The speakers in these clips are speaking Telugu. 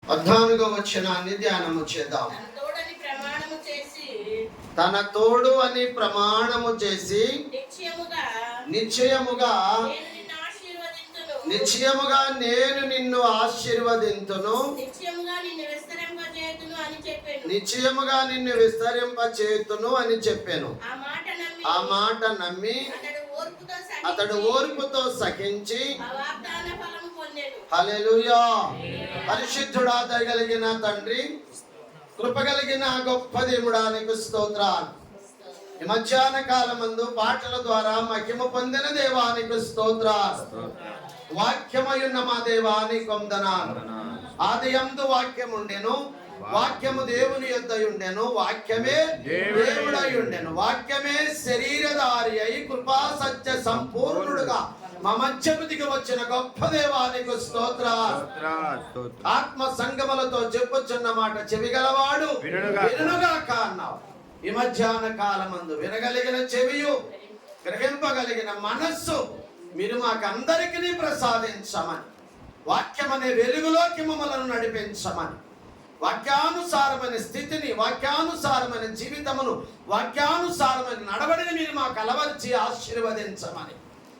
14వ వచనాన్ని ధ్యానము చేద్దాం. తన తోడు అని ప్రమాణము చేసి నిశ్చయముగా నేను నిన్ను ఆశీర్వదింతును, నిశ్చయముగా నిన్ను విస్తరింపచేతును అని చెప్పాను. ఆ మాట నమ్మి అతడు ఓర్పుతో సహించి హల్లెలూయా. పరిశుద్ధుడా, దయగలిగిన తండ్రి, కృపగలిగిన గొప్ప దేవుడానికి స్తోత్రాలు. ఈ మధ్యాహ్న కాలమందు పాటల ద్వారా మహిమ పొందిన దేవానికి స్తోత్రాలు. వాక్యమయున్న మా దేవానికి వందనాలు. ఆదియందు వాక్యం ఉండెను, వాక్యము దేవుని యొద్ద ఉండెను, వాక్యమే దేవుడై ఉండెను, వాక్యమే శరీరధారి అయి కృపా సత్య సంపూర్ణుడుగా మా మధ్యకు దిగి వచ్చిన గొప్ప దేవానికి స్తోత్రాలు. ఆత్మ సంగములతో చెప్పుచున్న మాట చెవిగలవాడు వినుగాక అన్నావు. ఈ మధ్యాహ్న కాలమందు వినగలిగిన చెవియు గ్రహింపగలిగిన మనస్సు మీరు మాకందరికీ ప్రసాదించమని, వాక్యమనే వెలుగులోకి మమ్మలను నడిపించమని, వాక్యానుసారమైన స్థితిని, వాక్యానుసారమైన జీవితమును, వాక్యానుసారమైన నడవడిని మీరు మాకు అలవర్చి ఆశీర్వదించమని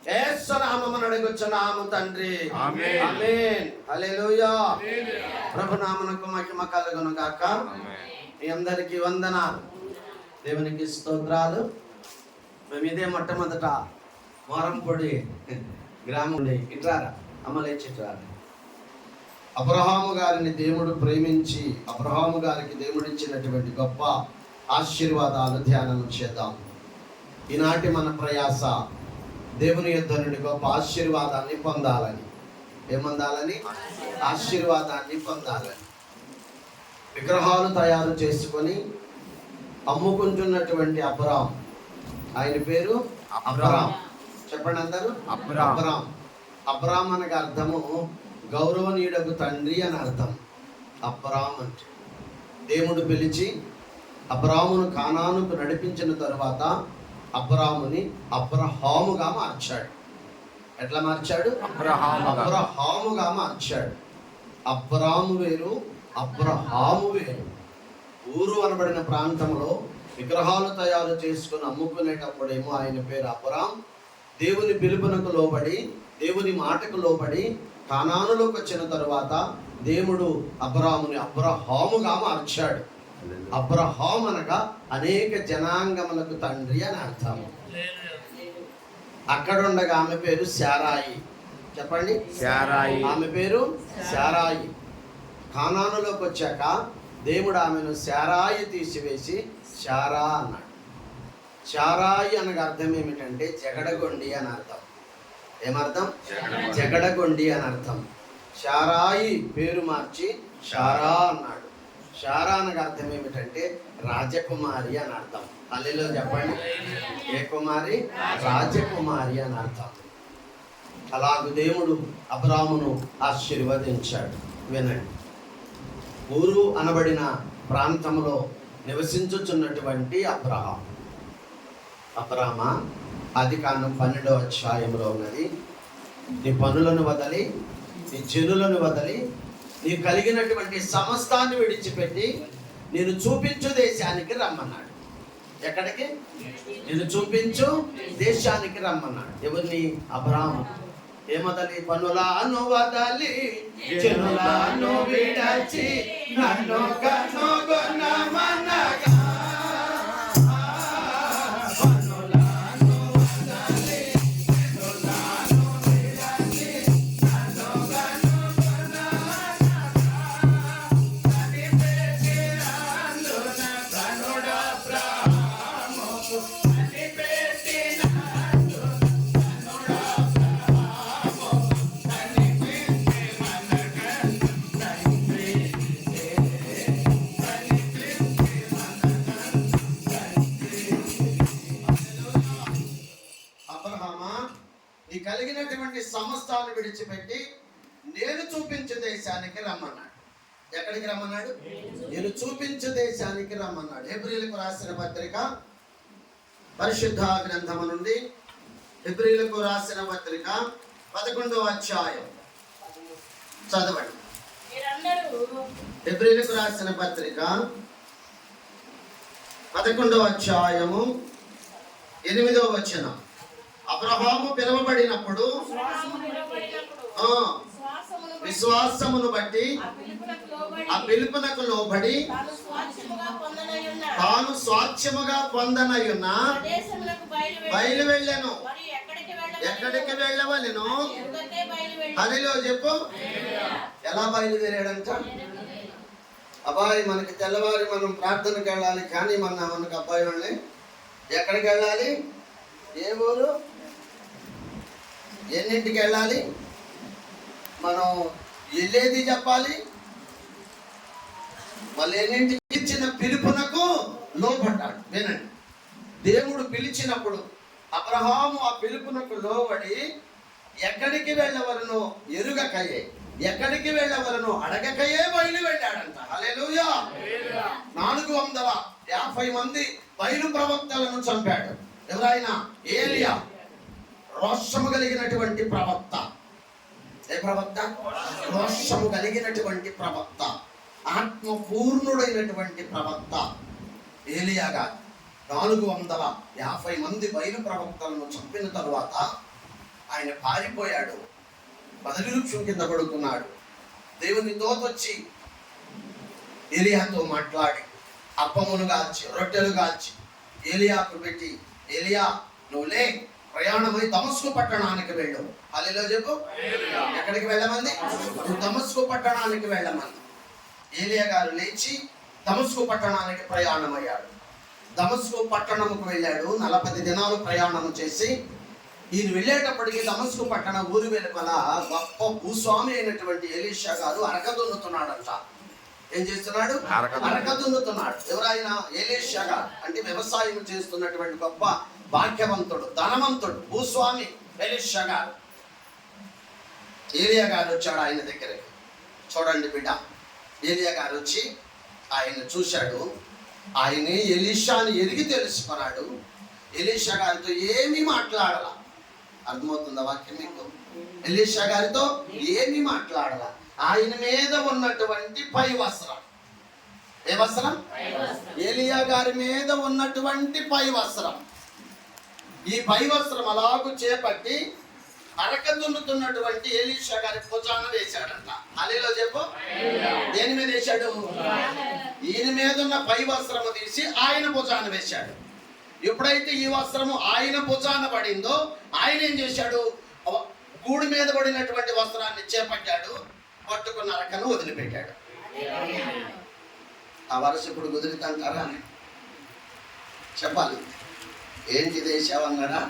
యేసు నామమున అడుగుచున్నాము తండ్రి. ఆమేన్. హల్లెలూయా. ప్రభు నామమునకు మహిమ కలుగును గాక. మీ అందరికీ వందనాలు, దేవునికి స్తోత్రాలు. మేము ఇదే మొట్టమొదట వారంపొడి గ్రామం ఇట్రారా అమ్మలేచిట్రారా అబ్రహాము గారిని దేవుడు ప్రేమించి అబ్రహాము గారికి దేవుడు ఇచ్చినటువంటి గొప్ప ఆశీర్వాదాలు ధ్యానం చేద్దాం. ఈనాటి మన ప్రయాస దేవుని యొద్ద నుండి గొప్ప ఆశీర్వాదాన్ని పొందాలని. ఏమొందాలని? ఆశీర్వాదాన్ని పొందాలని. విగ్రహాలు తయారు చేసుకొని అమ్ముకుంటున్నటువంటి అబ్రాం, ఆయన పేరు అబ్రాం. చెప్పండి అందరూ. అబ్రాం. అబ్రాం అనగా అర్థము గౌరవనీయుడకు తండ్రి అని అర్థం. అబ్రాం అంటే దేవుడు పిలిచి అబ్రామును కానానుకు నడిపించిన తరువాత అబ్రాముని అబ్రహాముగా మార్చాడు. ఎట్లా మార్చాడు? అబ్రహాముగా మార్చాడు. అబ్రాము వేరు, అబ్రహాము వేరు. ఊరు అనబడిన ప్రాంతంలో విగ్రహాలు తయారు చేసుకుని అమ్ముకునేటప్పుడేమో ఆయన పేరు అబ్రాం. దేవుని పిలుపునకు లోబడి, దేవుని మాటకు లోబడి కానానులోకి వచ్చిన తరువాత దేవుడు అబ్రాముని అబ్రహాముగా మార్చాడు. అబ్రహాం అనగా అనేక జనాంగములకు తండ్రి అని అర్థం. అక్కడుండగా ఆమె పేరు శారాయి. చెప్పండి. శారాయి. ఆమె పేరు శారాయి. కానానులోకి వచ్చాక దేవుడు ఆమెను శారాయి తీసివేసి శారా అన్నాడు. శారాయి అనగా అర్థం ఏమిటంటే జగడగొండి అని అర్థం. ఏమర్థం? జగడగొండి అని అర్థం. శారాయి పేరు మార్చి శారా అన్నాడు. శారా అనగా అర్థం ఏమిటంటే రాజకుమారి అని అర్థం. హల్లెలూయా చెప్పండి. ఏ కుమారి? రాజకుమారి అని అర్థం. అలాగూ దేవుడు అబ్రామును ఆశీర్వదించాడు. వినండి. ఊరు అనబడిన ప్రాంతంలో నివసించుచున్నటువంటి అబ్రహాం. అబ్రామా, ఆదికాండం 12వ అధ్యాయంలో ఉన్నది. నీ పనులను వదలి, నీ జనులను వదలి, నీకు కలిగినటువంటి సమస్తాన్ని విడిచిపెట్టి నేను చూపించు దేశానికి రమ్మన్నాడు. ఎక్కడికి? నేను చూపించు దేశానికి రమ్మన్నాడు. ఎవరిని? అబ్రాము. ఏమొదలి? పనులను వదలి, జనులను విడచి, నన్ను కనుగొనమనగా. కలిగినటువంటి సమస్తాన్ని విడిచిపెట్టి నేను చూపించే దేశానికి రమ్మన్నాడు. ఎక్కడికి రమ్మన్నాడు? నేను చూపించే దేశానికి రమ్మన్నాడు. హెబ్రీయులకు రాసిన పత్రిక పరిశుద్ధ గ్రంథము నుండి హెబ్రీయులకు రాసిన పత్రిక 11వ అధ్యాయం చదవండి. హెబ్రీయులకు రాసిన పత్రిక 11వ అధ్యాయము 8వ వచనం. అబ్రహాము పిలువబడినప్పుడు విశ్వాసమును బట్టి ఆ పిలుపునకు లోబడి తాను స్వాస్థ్యముగా పొందనయున్న బయలు వెళ్ళెను. ఎక్కడికి వెళ్ళవలెను? హల్లెలూయా చెప్పు. ఎలా బయలుదేరాడంట? అబ్బాయి మనకి తెల్లవారి మనం ప్రార్థనకు వెళ్ళాలి, కానీ మనకు అబ్బాయి వాళ్ళని ఎక్కడికి వెళ్ళాలి? ఏ ఊరు? ఎన్నింటికి వెళ్ళాలి? మనం వెళ్ళేది చెప్పాలి, మళ్ళీ ఎన్నింటికి ఇచ్చిన పిలుపునకు లోబడ్డాడు. వినండి, దేవుడు పిలిచినప్పుడు అబ్రహాము ఆ పిలుపునకు లోబడి ఎక్కడికి వెళ్ళవలనో ఎరుగకయే, ఎక్కడికి వెళ్ళవలనో అడగకయే బయలు వెళ్ళాడంట. హల్లెలూయా. 450 మంది బయలు ప్రవక్తలను చంపాడు. ఎవరైనా? ఏలియా. రోషము కలిగినటువంటి ప్రవక్త. ఏ ప్రవక్త? రోషము కలిగినటువంటి ప్రవక్త, ఆత్మపూర్ణుడైనటువంటి ప్రవక్త ఏలియాగా 450 మంది బయలు ప్రవక్తలను చంపిన తరువాత ఆయన పారిపోయాడు. బదరి వృక్షం కింద పడుకున్నాడు. దేవుని దూతొచ్చి ఏలియాతో మాట్లాడి అప్పమును కాల్చి రొట్టెలు కాల్చి ఏలియాకు పెట్టి, ఏలియా నువ్వు లే, ప్రయాణమై దమస్కు పట్టణానికి వెళ్ళు. హల్లెలూయా చెప్పు. ఎక్కడికి వెళ్ళమంది? దమస్కు పట్టణానికి వెళ్ళమంది. ఏలియా గారు లేచి దమస్కు పట్టణానికి ప్రయాణమయ్యాడు. దమస్కు పట్టణముకు వెళ్ళాడు. 40 దినాలు ప్రయాణం చేసి ఈయన వెళ్ళేటప్పటికి దమస్కు పట్టణ ఊరు వెలుపల గొప్ప భూస్వామి అయినటువంటి ఎలీషా గారు అరక దున్నుతున్నాడంట. ఏం చేస్తున్నాడు? అరక దున్నుతున్నాడు. ఎవరైనా? ఎలీషా గారు. అంటే వ్యవసాయం చేస్తున్నటువంటి గొప్ప భాగ్యవంతుడు, ధనవంతుడు, భూస్వామి ఎలీషా గారు. ఏలియా గారు వచ్చాడు ఆయన దగ్గరికి. చూడండి బిడ్డ, ఏలియా గారు వచ్చి ఆయన చూశాడు. ఆయన ఎలీషాని ఎరిగి తెలుసుకున్నాడు. ఎలీషా గారితో ఏమీ మాట్లాడాల. అర్థమవుతుందా వాక్యం మీకు? ఎలీషా గారితో ఏమీ మాట్లాడాల. ఆయన మీద ఉన్నటువంటి పై వస్త్రం. ఏ వస్త్రం? ఏలియా గారి మీద ఉన్నటువంటి పై వస్త్రం. ఈ పై వస్త్రం అలాగూ చేపట్టి అరక దున్నుతున్నటువంటి ఎలీషా గారి భుజాన వేశాడంట. హల్లెలూయా చెప్పు. దేని మీద వేశాడు? ఈయన మీద ఉన్న పై వస్త్రము తీసి ఆయన భుజాన వేశాడు. ఎప్పుడైతే ఈ వస్త్రము ఆయన భుజాన పడిందో ఆయన ఏం చేశాడు? గూడు మీద పడినటువంటి వస్త్రాన్ని చేపట్టాడు, పట్టుకున్న అరకను వదిలిపెట్టాడు. ఆ వరస ఇప్పుడు కుదురుతంటారా? చెప్పాలి. ఏంటి దేశావు అన్నాడా?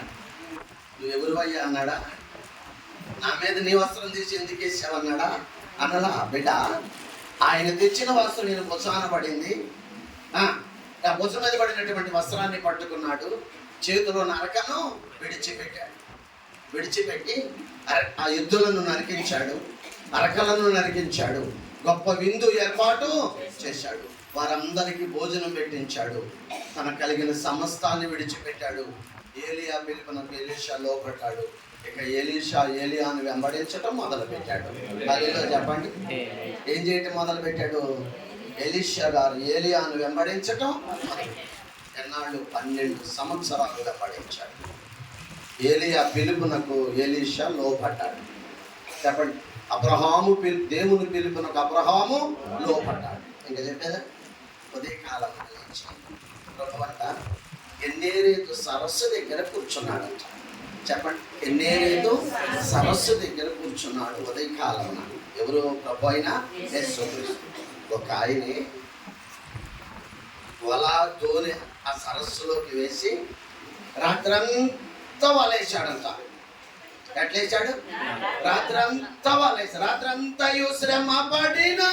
నువ్వు ఎవరు అయ్యా అన్నాడా? నా మీద నీ వస్త్రం తీసి ఎందుకు వేసావు అన్నాడా? అన్నలా బిడ్డ, ఆయన తెచ్చిన వస్త్రం నేను భుజాన పడింది. ఆ భుజం మీద పడినటువంటి వస్త్రాన్ని పట్టుకున్నాడు, చేతిలో నరకను విడిచిపెట్టాడు. విడిచిపెట్టి ఆ ఎద్దులను నరికించాడు, అరకలను నరికించాడు, గొప్ప విందు ఏర్పాటు చేశాడు, వారందరికీ భోజనం పెట్టించాడు, తనకు కలిగిన సమస్తాన్ని విడిచిపెట్టాడు. ఏలియా పిలుపునకు ఎలీషా లోపడ్డాడు. ఇక ఎలీషా ఏలియాను వెంబడించటం మొదలు పెట్టాడు. అదేదో చెప్పండి. ఏం చేయటం మొదలు పెట్టాడు? ఎలీషా గారు ఏలియాను వెంబడించటం ఎన్నాళ్ళు? 12 సంవత్సరాలు వెంబడించాడు. ఏలియా పిలుపునకు ఎలీషా లోపడ్డాడు. చెప్పండి. అబ్రహాము దేవుని పిలుపునకు అబ్రహాము లోపడ్డాడు. ఇంకా చెప్పేదా? ఉదయకాలం ప్రభువంట ఎన్నేరేతు సరస్సు దగ్గర కూర్చున్నాడంట. చెప్పండి. ఎన్నేరేతు సరస్సు దగ్గర కూర్చున్నాడు ఉదయకాలం. ఎవరు? ప్రభు అయినా యేసుక్రీస్తు. ఒక ఆయనే వలతోని ఆ సరస్సులోకి వేసి రాత్రంతా వలేశాడంట. ఎట్లేసాడు? రాత్రంతా వలేసి, రాత్రంతా శ్రమ పడినా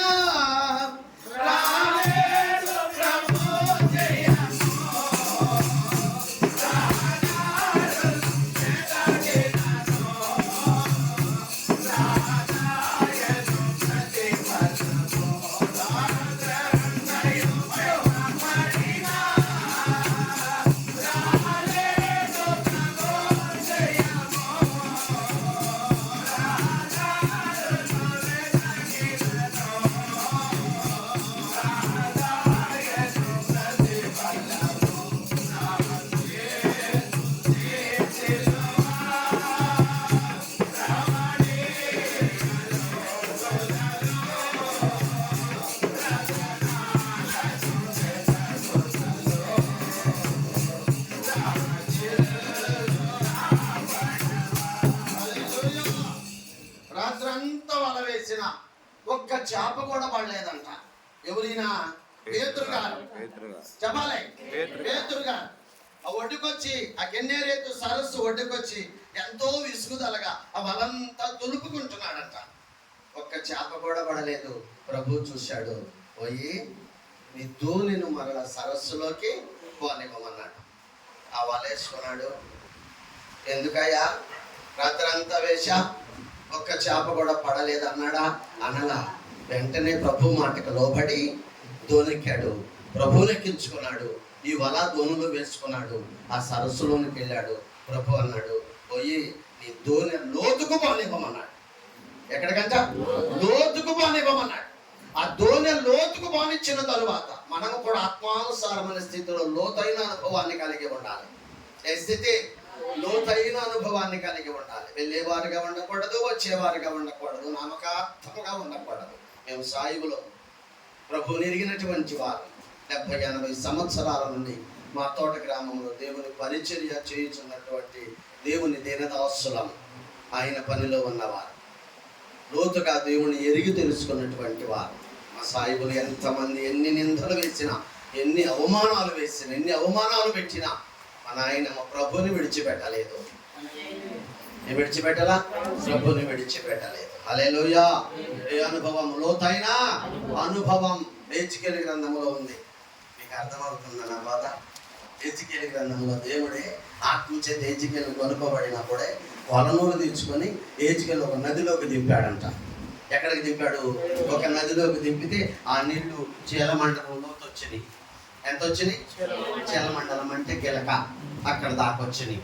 పడలేదంట. ఎవరైనా? పేతురు గారు. చెప్పాలి, పేతురు గారు. ఆ ఒడ్డుకొచ్చి, ఆ కెన్నేరేతు సరస్సు ఒడ్డుకొచ్చి ఎంతో విసుగుదలగా ఆ వలంతా తులుపుకుంటున్నాడంట. ఒక్క చేప కూడా పడలేదు. ప్రభు చూశాడు, పోయి నీ దోణిని మరల సరస్సులోకి పోనివ్వమన్నాడు. ఆ వలేసుకున్నాడు. ఎందుకయ్యా రాత్రంతా వేశా, ఒక్క చేప కూడా పడలేదు అన్నాడా? అనలా. వెంటనే ప్రభు మాటకు లోబడి దోనెక్కాడు, ప్రభువునెక్కించుకున్నాడు. ఈ వల దోణిలో వేసుకున్నాడు. ఆ సరస్సులోనికి వెళ్ళాడు. ప్రభు అన్నాడు, పోయి నీ దోణి లోతుకు పోనివ్వమన్నాడు. ఎక్కడికంట? లోతుకు పోనివ్వమన్నాడు. ఆ దోణి లోతుకు పోనిచ్చిన తరువాత మనము కూడా ఆత్మానుసారమైన స్థితిలో లోతైన అనుభవాన్ని కలిగి ఉండాలి. ఏ స్థితి? లోతైన అనుభవాన్ని కలిగి ఉండాలి. వెళ్ళేవారుగా ఉండకూడదు, వచ్చేవారుగా ఉండకూడదు, నామకార్థముగా ఉండకూడదు. మేము సాయిబులో ప్రభువుని ఎరిగినటువంటి వారు 70-80 సంవత్సరాల నుండి మా తోట గ్రామంలో దేవుని పరిచర్య చేయుచున్నటువంటి దేవుని దీనదాసులం. ఆయన పనిలో ఉన్నవారు, లోతుగా దేవుని ఎరిగి తెలుసుకున్నటువంటి వారు. మా సాయిబులు ఎంతమంది ఎన్ని నిందలు వేసినా, ఎన్ని అవమానాలు వేసినా, ఎన్ని అవమానాలు పెట్టినా మన ఆయన మా ప్రభుని విడిచిపెట్టలేదు. విడిచిపెట్టలా? ప్రభుని విడిచిపెట్టలేదు. హల్లెలూయా. ఏ అనుభవం? లోతైన అనుభవం హెజ్కేలు గ్రంథంలో ఉంది. మీకు అర్థమవుతుందా నా బాధ? హెజ్కేలు గ్రంథంలో దేవుడే ఆత్మచేత హెజ్కేలు కొనుక్కోబడినప్పుడే కొలనూలు తీసుకొని హెజ్కేలు ఒక నదిలోకి దింపాడంట. ఎక్కడికి దింపాడు? ఒక నదిలోకి దింపితే ఆ నీళ్లు చీలమండలంలోకి వచ్చినాయి. ఎంత వచ్చినాయి? చీలమండలం అంటే గిలక, అక్కడ దాకొచ్చినాయి.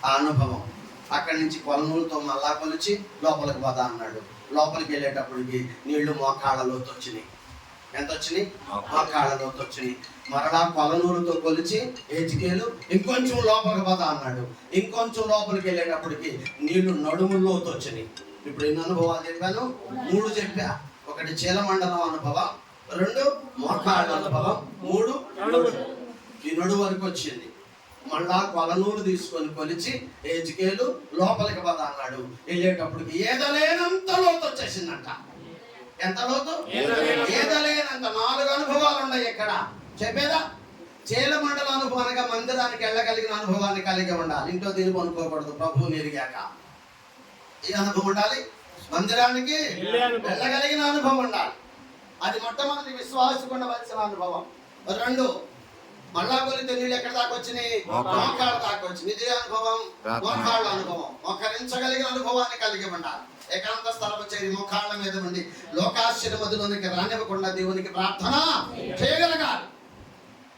ఆ అనుభవం. అక్కడి నుంచి కొలనూలుతో మళ్ళా కొలిచి లోపలికి పోదా అన్నాడు. లోపలికి వెళ్ళేటప్పటికి నీళ్లు మోకాళ్ళలోకి వచ్చినాయి. ఎంత వచ్చినాయి? మోకాళ్ళలోకి వచ్చినాయి. మరలా కొలనూలుతో కొలిచి హెజ్కేలు ఇంకొంచెం లోపలికి పోదా అన్నాడు. ఇంకొంచెం లోపలికి వెళ్ళేటప్పటికి నీళ్లు నడుముల్లోకి వచ్చినాయి. ఇప్పుడు ఎన్ని అనుభవాలు చెప్పాను? 3 చెప్పా. ఒకటి చీలమండలం అనుభవం, 2 మోకాళ్ళ అనుభవం, 3 ఈ నడు వరకు వచ్చింది. మళ్ళా కొలనూలు తీసుకొని కొలిచి హెజ్కేలు లోపలికి పద అన్నాడు. వెళ్ళేటప్పటికి ఏదలేనంత లోతు వచ్చేసిందంట. ఎంత లోతు? ఏదలేనంత. 4 అనుభవాలు ఉన్నాయి ఇక్కడ. చెప్పేదా? చీలమండల అనుభవానిగా మందిరానికి వెళ్ళగలిగిన అనుభవాన్ని కలిగి ఉండాలి. ఇంట్లో దీన్ని కొనుక్కోకూడదు. ప్రభువుని ఎరిగాక ఈ అనుభవం ఉండాలి. మందిరానికి వెళ్ళగలిగిన అనుభవం ఉండాలి. అది మొట్టమొదటి విశ్వాసకు ఉండవలసిన అనుభవం. 2 మళ్ళా కొలితే నీళ్ళు ఎక్కడ దాకా వచ్చినాయి? మోకాళ్ళ దాకా వచ్చినాయి. ఇదే అనుభవం, మోకాళ్ళ అనుభవం. మోకరించగలిగిన అనుభవాన్ని కలిగి ఉండాలి. ఏకాంత స్థలము చేరి మోకాళ్ళ మీద ఉండి లోకాశ్చర్య మధ్యలోనికి రానివ్వకుండా దేవునికి ప్రార్థన చేయగలగాలి.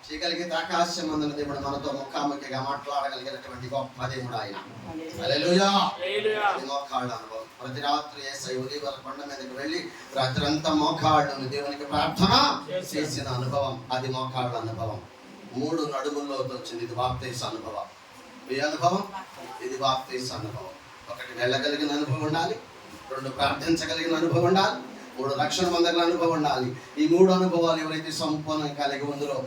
చేయగలిగితే ఆకాశం అందున దేవుడు మనతో ముఖాముఖిగా మాట్లాడగలిగినటువంటి గొప్ప దేవుడు ఆయన. హల్లెలూయా. మోకాళ్ళ అనుభవం. ప్రతి రాత్రి యేసయ్య ఉదయవేళ కొండ మీదకి వెళ్ళి రాత్రి అంతా మోకాళ్ళను దేవునికి ప్రార్థన చేసిన అనుభవం. అది మోకాళ్ళ అనుభవం. 3 నడుముల్లోకి వచ్చింది. ఇది బాప్తీస అనుభవం. ఈ అనుభవం, ఇది బాప్తీస అనుభవం. 1 వెళ్ళగలిగిన అనుభవం ఉండాలి, 2 ప్రార్థించగలిగిన అనుభవం ఉండాలి, 3 రక్షణ పొందగలిగిన అనుభవం ఉండాలి. ఈ 3 అనుభవాలు ఎవరైతే సంపూర్ణంగా కలిగి ఉందరో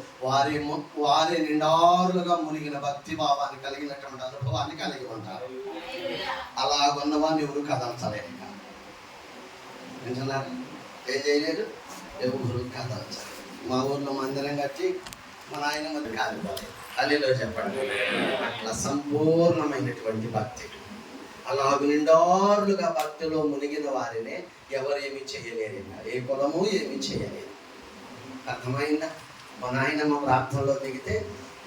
వారి నిండారులుగా మునిగిన భక్తి భావాన్ని కలిగినటువంటి అనుభవాన్ని కలిగి ఉంటారు. అలాగున్నవాన్ని ఎవరు కదల్చలేరు. వింటున్నారు? ఏం చేయలేరు, ఎవరు కదల్చలేరు. మా ఊర్లో మందిరం కట్టి మన ఆయన ముందు కాలిపోలేదు. అల్లిలో చెప్పండి. అట్లా సంపూర్ణమైనటువంటి భక్తి, అలాగ నిండారులుగా భక్తిలో మునిగిన వారినే ఎవరు ఏమి చేయలేరు. ఏ కులము ఏమి చేయలేదు. అర్థమైందా? మా నాయనమ్మ ప్రార్థనలో దిగితే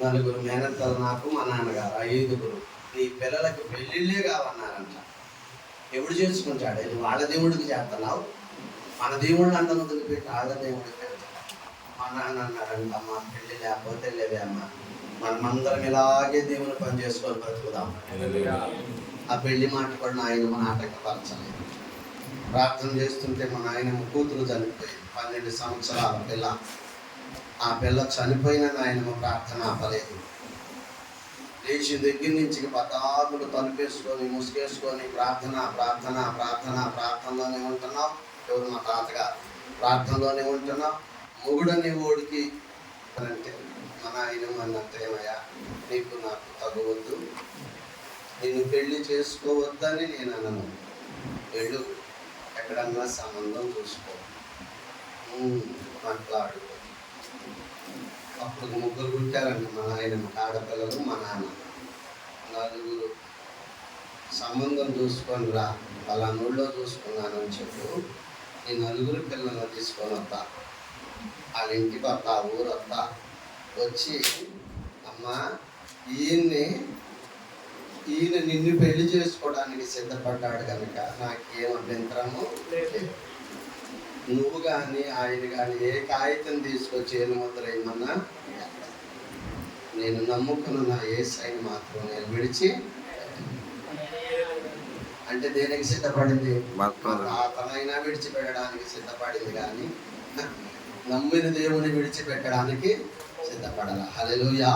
4 మేనత్తలు నాకు, మా నాన్నగారు 5. నీ పిల్లలకు పెళ్ళిళ్ళే కావన్నారంట. ఎప్పుడు చేసుకుంటాడు? నువ్వు వాళ్ళ దేవుడికి చేస్తున్నావు, మన దేవుళ్ళు అందరూ వదిలిపెట్టి వాళ్ళ దేవుడికి. మా నాన్న అన్నారంట, అమ్మ పెళ్ళి లేకపోతే లేవే అమ్మ, మనమందరం ఇలాగే దేవుని పని చేసుకొని బ్రతుకుదాం. ఆ పెళ్లి మాట కూడా నాయనమ్మ నాటకపరచలేదు. ప్రార్థన చేస్తుంటే మా నాయనమ్మ కూతురు చనిపోయి 12 సంవత్సరాల పిల్ల. ఆ పిల్ల చనిపోయిన నాయనమ్మ ప్రార్థన ఆపలేదు. లేచి దగ్గర నుంచి పతాకులు తలుపేసుకొని ముసుగేసుకొని ప్రార్థన ప్రార్థన ప్రార్థన ప్రార్థనలోనే ఉంటున్నావు. ఎవరు? మా తాతగారు. ప్రార్థనలోనే ఉంటున్నావు. మొగుడనే ఓడికి అంటే మా నాయనమ్మ అన్నంత, ఏమయ్యా నీకు నాకు తగ్గవద్దు, నేను పెళ్లి చేసుకోవద్దని నేను అనను. వెళ్ళు, ఎక్కడన్నా సంబంధం చూసుకో. మాట్లాడు. అప్పుడు ముగ్గురు పుట్టారంట, మా నాయన ఆడపిల్లలు, మా నాన్న. నలుగురు సంబంధం చూసుకొని రా, వాళ్ళ నూళ్ళో చూసుకున్నాను అని చెప్పు. ఈ నలుగురు పిల్లలను తీసుకొని వస్తా, వాళ్ళ ఇంటికి వస్తా, ఊరు వస్తా. వచ్చి అమ్మా ఈయన నిన్ను పెళ్లి చేసుకోవడానికి సిద్ధపడ్డాడు కనుక నాకేం అభ్యంతరము లేదు. నువ్వు కానీ ఆయన కానీ ఏ కాగితం తీసుకొచ్చి ఏలు ముద్ర ఏమన్నా, నేను నమ్ముకున్న నా యేసయ్యని మాత్రం నేను విడిచి. అంటే దేనికి సిద్ధపడింది? అతనైనా విడిచిపెట్టడానికి సిద్ధపడింది, కానీ నమ్మిన దేవుని విడిచిపెట్టడానికి సిద్ధపడాల. హల్లెలూయా.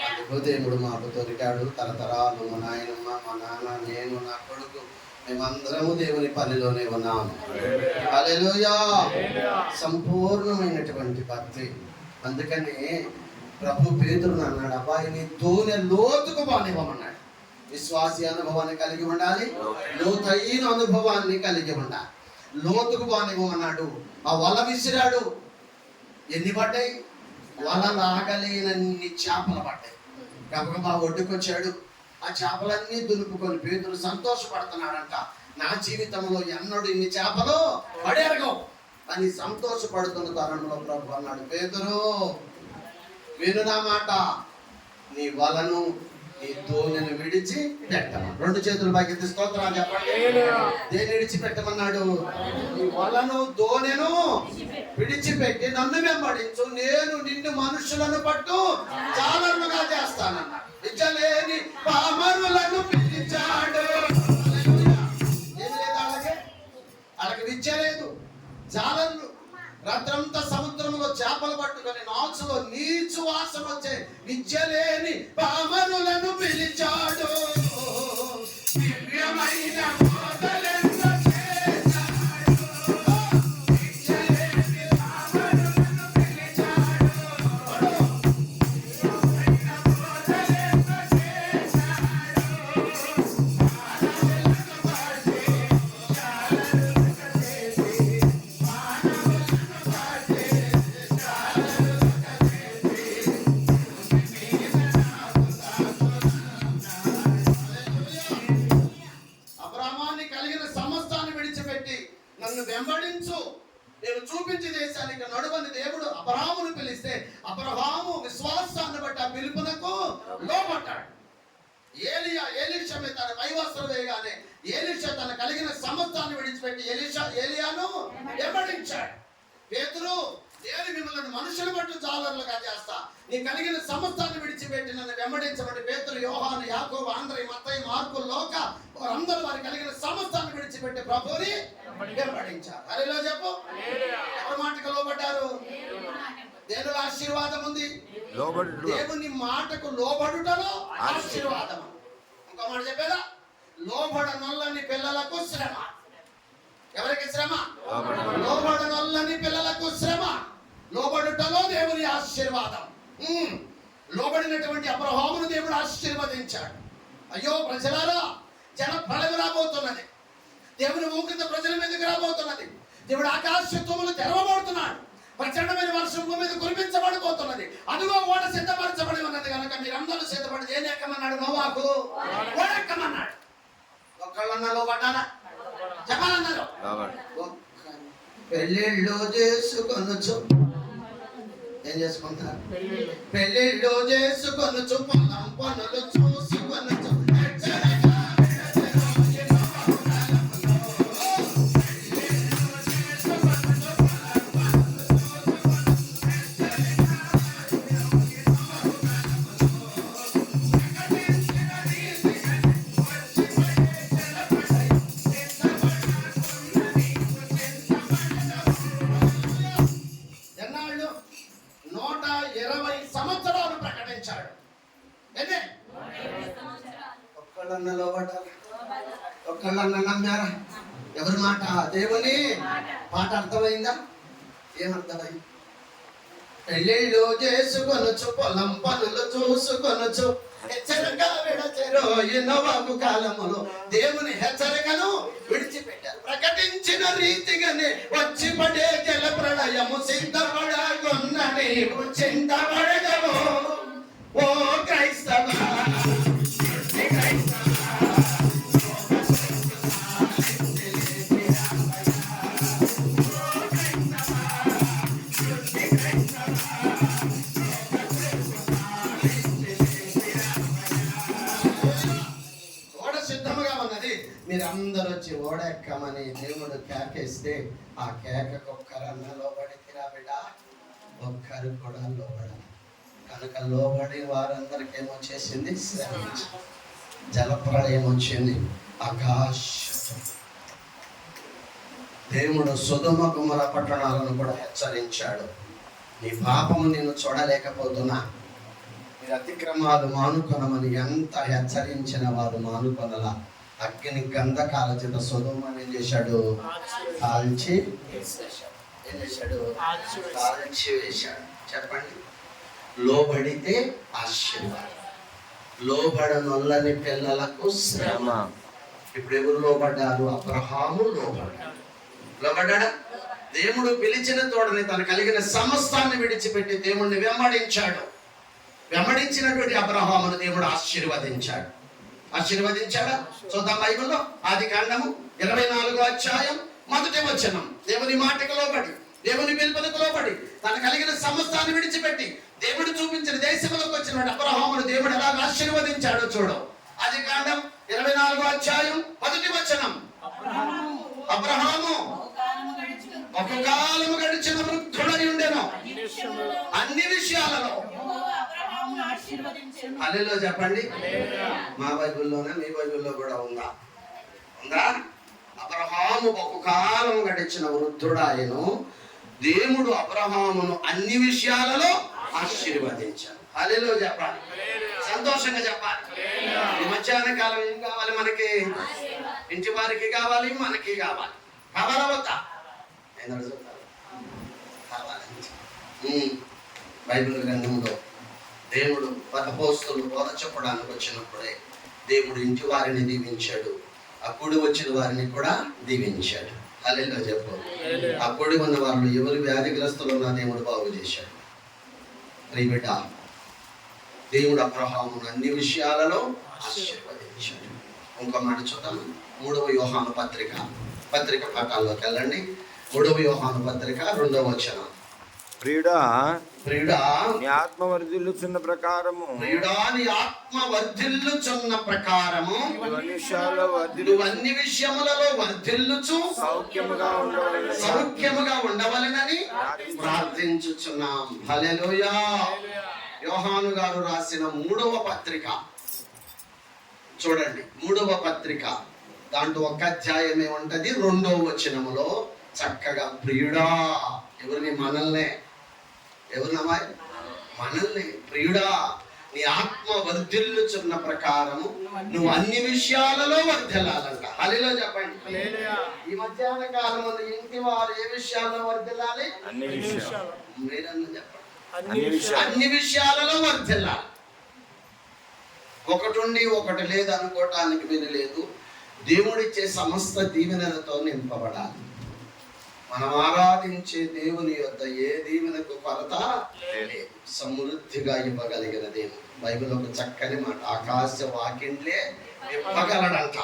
అందుకో దేవుడు మాకు దొరికాడు. తరతరాలు మా నాయనమ్మ, మా నాన్న, నేను, నా కొడుకు, మేమందరము దేవుని పనిలోనే ఉన్నాము. హల్లెలూయా. సంపూర్ణమైనటువంటి భక్తి. అందుకని ప్రభు పేతురుని అన్నాడు, అబ్బాయి నీ తోనె లోతుకు బానివ్వమన్నాడు. విశ్వాసీ అనుభవాన్ని కలిగి ఉండాలి, లోతైన అనుభవాన్ని కలిగి ఉండాలి. లోతుకు బానివ్వమన్నాడు. ఆ వల విసిరాడు. ఎన్ని పడ్డాయి? వల లాగలేనన్ని చేపలు పడ్డాయి. గబగబా ఒడ్డుకొచ్చాడు. ఆ చేపలన్నీ దులుపుకొని పేతురు సంతోషపడుతున్నాడంట. నా జీవితంలో ఎన్నడూ ఇన్ని చేపలు పడేరగవు అని సంతోషపడుతున్న తరుణంలో ప్రభు అన్నాడు, పేతురు విను నా మాట, నీ వలను నీ దోణిని విడిచి పెట్టమన్నాడు. రెండు చేతులు పైకి స్తోత్రాలు చెప్పండి. దేని విడిచిపెట్టమన్నాడు? నీ వలను దోణెను విడిచిపెట్టి నన్ను వెంబడించు, నేను నిన్ను మనుషులను పట్టు జాలరులుగా చేస్తానన్నాడు. విచ్చలేని పామరులను పిలిచాడు. ఏం లేదు వాళ్ళకి విచ్చలేదు. జాలరులు రాత్రంతా సముద్రంలో చేపలు పట్టుకొని నాచులో నీచు వాసన వచ్చే విద్యలేని పామరులను పిలిచాడు. దివ్యమైన బోధలెన్నో చేశాడు. విద్యలేని పామరులను పిలిచాడు. దివ్యమైన బోధలెన్నో చేశాడు. వెంబడించు, నేను చూపించే దేశానికి నడువని దేవుడు అబ్రాహామును పిలిస్తే అబ్రహాము విశ్వాసాన్ని బట్టి ఆ పిలుపునకు లోబడ్డాడు. ఎలీషా మీద తన వైవస్త్రం వేయగానే ఎలీషా తన కలిగిన సమస్తాన్ని విడిచిపెట్టి ఏలియాను వెంబడించాడు. పేతురు, నేను మిమ్మల్ని మనుషుల బట్టి జాలరులుగా చేస్తా, నీ కలిగిన సమస్తాన్ని విడిచిపెట్టి నన్ను వెంబడించబడి పేతురు, యోహాను, యాకోబు, ఆంద్రయ, మత్తయి, మార్కు, లోక వారందరూ వారి కలిగిన సమస్తాన్ని విడిచిపెట్టి ప్రభువుని వెంబడించారు. హల్లెలూయా చెప్పు. ఎవరి మాటకు లోబడ్డారు? దేవుని ఆశీర్వాదం ఉంది. దేవుని మాటకు లోబడుటలో ఆశీర్వాదం. ఇంకో మాట చెప్పేదా? లోబడనొల్లని పిల్లలకు శ్రమ. ఎవరికి శ్రమ? లోబడనొల్లని పిల్లలకు శ్రమ. లోబడుటలో దేవుని ఆశీర్వాదం. లోబడినటువంటి అబ్రహామును దేవుడు ఆశీర్వదించాడు. అయ్యో ప్రజలారా, జన ప్రళయం రాబోతున్నది. దేవుని ఊకిత ప్రజల మీదకి రాబోతున్నది. దేవుడు ఆకాశత్వములు తెరవబడుతున్నాడు. ప్రచండమైన వర్షం భూమి మీద కురిపించబడిపోతున్నది. అదిగో ఓడ సిద్ధపరచబడి ఉన్నది కనుక మీరందరూ సిద్ధపడి దేని ఎక్కమన్నాడు? నోవాకు ఓడ ఎక్కమన్నాడు. ఒక్కళ్ళన్నా లోబడ్డారా? చెప్పాలన్నారు. పెళ్ళిళ్ళు చేసుకొనొచ్చు. ఏం చేసుకుంటారు? పెళ్ళిళ్ళు చేసుకొనొచ్చు, పొలం పనులు చూసుకొనొచ్చు. ఒక్కళ్ళన్నా నమ్మారా? ఎవరి మాట? దేవుని మాట. అర్థమైందా? ఏమర్థమైంది? పెళ్ళిళ్ళు చేసుకొనొచ్చు, పొలం పనులు చూసుకొనొచ్చు, హెచ్చరిక విడచెరు నోవాహు కాలములో దేవుని హెచ్చరికను విడిచిపెట్టారు. ప్రకటించిన రీతిగానే వచ్చి పడే జల ప్రళయము సిద్ధపడగొన్న నీవు చింతపడగవు ఓ క్రైస్తవ. మీరందరూ వచ్చి ఓడ ఎక్కమని దేవుడు కేకేస్తే ఆ కేకకు ఒక్కరన్నా లోబడి తిరా బిడ్డ, ఒక్కరు కూడా లోబడాలి. కనుక లోబడి వారందరికి ఏమొచ్చేసింది? జలప్రళయం వచ్చింది. ఆకాశం దేవుడు సొదొమ గుమర పట్టణాలను కూడా హెచ్చరించాడు. నీ పాపము నేను చూడలేకపోతున్నా, మీరు అతిక్రమాలు మానుకొనమని ఎంత హెచ్చరించిన వారు మానుకొనలా. అగ్ని గంధకాల చేత సొదొమను ఏం చేశాడు? కాల్చి వేశాడు. చెప్పండి, లోబడితే ఆశీర్వాదం, లోబడనొల్లని పిల్లలకు శ్రమ. ఇప్పుడు ఎవరు లోబడ్డారు? అబ్రహాము లోబడ్డా. దేవుడు పిలిచిన తోడని తను కలిగిన సమస్తాన్ని విడిచిపెట్టి దేవుణ్ణి వెంబడించాడు. వెంబడించినటువంటి అబ్రహామును దేవుడు ఆశీర్వదించాడా? చూద్దాం బైబిల్లో ఆది కాండము 24వ అధ్యాయం 1వ వచనం. దేవుని మాటకు లోబడి, దేవుని పిలుపులకు లోబడి తను కలిగిన సమస్తాన్ని విడిచిపెట్టి దేవుడు చూపించిన దేశంలోకి వచ్చిన అబ్రహామును దేవుడు ఎలా ఆశీర్వదించాడో చూడు. ఆది కాండం 24వ అధ్యాయం 1వ వచనం. అబ్రహాము ఒక కాలము గడిచిన వృద్ధుడై ఉండెను, అన్ని విషయాలలో. హల్లెలూయా చెప్పండి. మా బైబిల్లోనే, మీ బైబిల్లో కూడా ఉందా? అబ్రహాము బహుకాలం గడిచిన వృద్ధుడాయను, దేవుడు అబ్రహామును అన్ని విషయాలలో ఆశీర్వదించాడు. హల్లెలూయా చెప్పాలి, సంతోషంగా చెప్పాలి. ఈ మధ్యాహ్న కాలం ఏం కావాలి మనకి? ఇంటి వారికి కావాలి, మనకి కావాలి. కావాలా వద్దా? బైబిల్ గ్రంథంలో దేవుడు అపోస్తలులు బోధ చెప్పడానికి వచ్చినప్పుడే దేవుడు ఇంటి వారిని దీవించాడు, ఆ కూడి వచ్చిన వారిని కూడా దీవించాడు. హల్లెలూయా చెప్పు. ఆ కూడి ఉన్న వారిలో ఎవరు వ్యాధిగ్రస్తులు ఉన్నా దేవుడు బాగు చేశాడు. ప్రియబిడ్డ, దేవుడు అబ్రహామును అన్ని విషయాలలో ఆశీర్వదించాడు. ఇంకో మాట చూద్దాం. 3వ యోహాను పత్రిక పాఠాల్లోకి వెళ్ళండి. 3వ యోహాను పత్రిక 2వ వచనం. ప్రియుడా, నీ ఆత్మ వర్ధిల్లుచున్న ప్రకారము నువ్వు అన్ని విషయములలో వర్ధిల్లుచు సౌఖ్యముగా ఉండవలెనని ప్రార్థించుచున్నాం. హల్లెలూయా. యోహాను గారు రాసిన 3వ పత్రిక చూడండి. 3వ పత్రిక దాంట్లో ఒక అధ్యాయం ఏముంటది? 2వ వచనములో చక్కగా ప్రియుడా, ఎవరిని? మనల్ని ప్రియుడా, నీ ఆత్మ వర్ధిల్లుచున్న ప్రకారము నువ్వు అన్ని విషయాలలో వర్ధిల్లాలంట. హల్లెలూయా చెప్పండి. ఈ మధ్యాహ్న కాలం ఇంటి వారు ఏ విషయాల్లో వర్ధిల్లాలి? మీరన్నా చెప్పండి. అన్ని విషయాలలో వర్ధిల్లాలి. ఒకటి ఉండి ఒకటి లేదు అనుకోవటానికి వీలు లేదు. దేవుడిచ్చే సమస్త దీవెనలతో నింపబడాలి. మనం ఆరాధించే దేవుని యొద్ద ఏ దీవెనకు కొరత లేదు, సమృద్ధిగా ఇవ్వగలిగిన దేవుడు. బైబిల్ ఒక చక్కని మాట, ఆకాశ వాకిండ్లే విప్పగలడంట.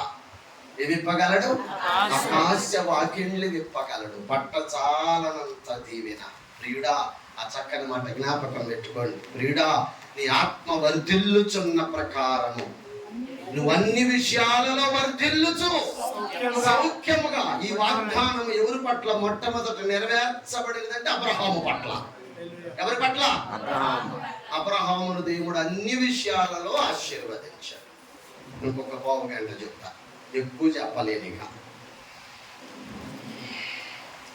విప్పగలడు, ఆకాశ వాకిండ్లు విప్పగలడు, పట్ట చాలనంత దీవెన. ప్రియుడా, ఆ చక్కని మాట జ్ఞాపకం పెట్టుకోండి. ప్రియుడా, నీ ఆత్మ వర్ధిల్లుచున్న ప్రకారము నువ్వు అన్ని విషయాలలో వర్ధిల్లుచు సౌఖ్యముగా. ఈ వాగ్దానం ఎవరి పట్ల మొట్టమొదట నెరవేర్చబడినదంటే అబ్రహాము పట్ల. ఎవరి పట్ల? అబ్రహామును దేవుడు అన్ని విషయాలలో ఆశీర్వదించాడు. ఇంకొక పావు గంట చెప్తా, ఎక్కువ చెప్పలేనిగా.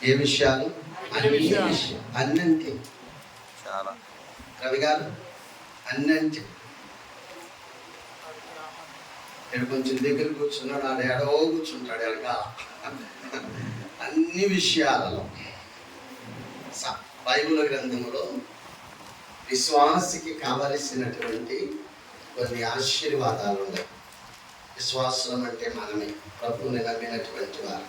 ఏ విషయాలు? అన్నంటే చాలా కవి గారు అన్నంటే కొంచెం దగ్గర కూర్చున్నాడు, ఆడ ఎడో కూర్చుంటాడు వెనకాల. అన్ని విషయాలలో బైబిల్ గ్రంథంలో విశ్వాసికి కావలసినటువంటి కొన్ని ఆశీర్వాదాలు ఉన్నాయి. విశ్వాసం అంటే మనమే, ప్రభువుని నమ్మినటువంటి వారు.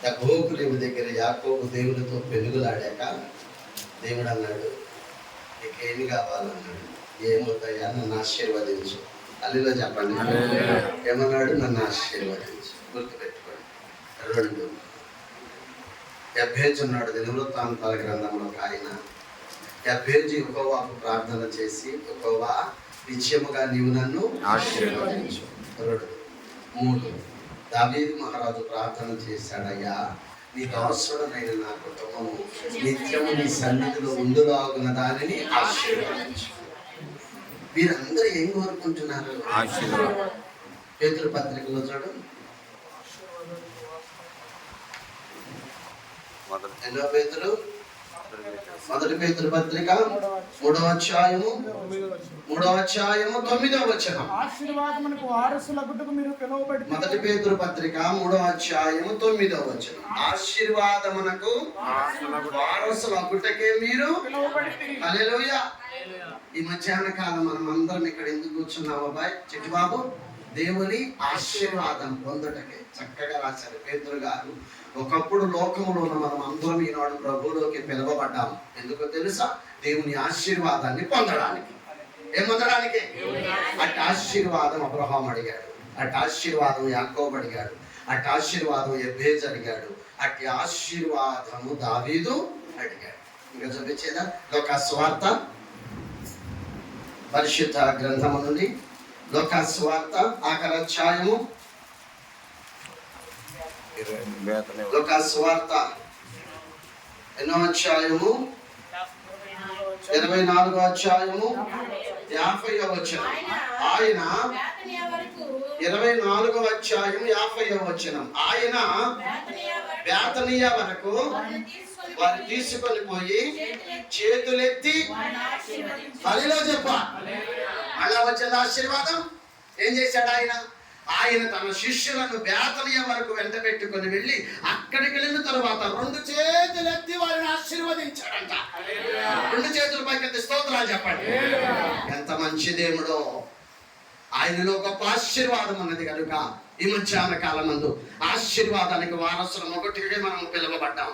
యాకోబు దగ్గర యాకోబు దేవునితో పెనుగులాడాక దేవుడు అన్నాడు, నీకేమి కావాలన్నాడు. ఏమవుతాయా, నన్ను ఆశీర్వదించు. అల్లిలో చెప్పండి, ఏమన్నాడు? నన్ను ఆశీర్వదించు. గుర్తుపెట్టుకోండి. 2 యబ్బేజు ఉన్నాడు దినవృత్తాంతాల గ్రంథంలో ఒక ఆయన. యబ్బేజు యెహోవాకు ప్రార్థన చేసి, యెహోవా నిత్యముగా నీవు నన్ను ఆశీర్వదించు. 3 దావీదు మహారాజు ప్రార్థన చేశాడయ్యా, నీ దాసుడనైన నా కుటుంబము నిత్యము నీ సన్నిధిలో ఉండులాగున దానిని ఆశీర్వదించు. వీరందరూ ఏం కోరుకుంటున్నారు? పేతురు పత్రికలో చూడు, మొదటి పేతురు పత్రిక 3వ అధ్యాయము 9వ వచనం. ఆశీర్వాదమునకు వారసులగుటకు మీరు పిలువబడి. మొదటి పేతురు పత్రిక 3వ అధ్యాయము 9వ వచనం. ఆశీర్వాదమునకు వారసులగుటకే మీరు పిలువబడి. హల్లెలూయా. ఈ మధ్యాహ్న కాలం మనం అందరం ఇక్కడ ఎందుకు కూర్చున్నాం అబ్బాయి? చిట్టుబాబు, దేవుని ఆశీర్వాదం పొందుటకే. చక్కగా రాశారు పేతురు గారు. ఒకప్పుడు లోకంలో ఉన్న మనం అందరం ఈనాడు ప్రభువులోకి పిలువబడ్డాం. ఎందుకో తెలుసా? దేవుని ఆశీర్వాదాన్ని పొందడానికి. ఏం పొందడానికి? అట్టి ఆశీర్వాదం అబ్రహాం అడిగాడు, అట్టి ఆశీర్వాదం యాకోబు అడిగాడు, అట్టి ఆశీర్వాదం యెబ్బేజు అడిగాడు, అట్టి ఆశీర్వాదము దావీదు అడిగాడు. ఇంకా చూపించేదా? లోకా సువార్త పరిశుద్ధ గ్రంథము నుండి లోకా సువార్త ఆఖరి అధ్యాయము, లోకా సువార్త ఎన్నో అధ్యాయము? 24వ అధ్యాయము 50వ వచనం. ఆయన 24వ అధ్యాయం 50వ వచనం. ఆయన బేతనియా వరకు వారు తీసుకొని పోయి చేతులెత్తి బలిలో చెప్ప. మళ్ళా వచ్చింది ఆశీర్వాదం. ఏం చేశాడు ఆయన? ఆయన తన శిష్యులను బేతనియా వరకు వెంట పెట్టుకొని వెళ్ళి అక్కడికి వెళ్ళిన తరువాత 2 చేతులెత్తి వారిని ఆశీర్వదించాడంట. 2 చేతుల పైకి స్తోత్రాలు చెప్పండి. ఎంత మంచి దేవుడో! ఆయనలో గొప్ప ఆశీర్వాదం ఉన్నది కనుక ఈ మధ్యాహ్న కాలం నందు ఆశీర్వాదానికి వారసులం ఒకటిగా మనం పిలువబడ్డాం.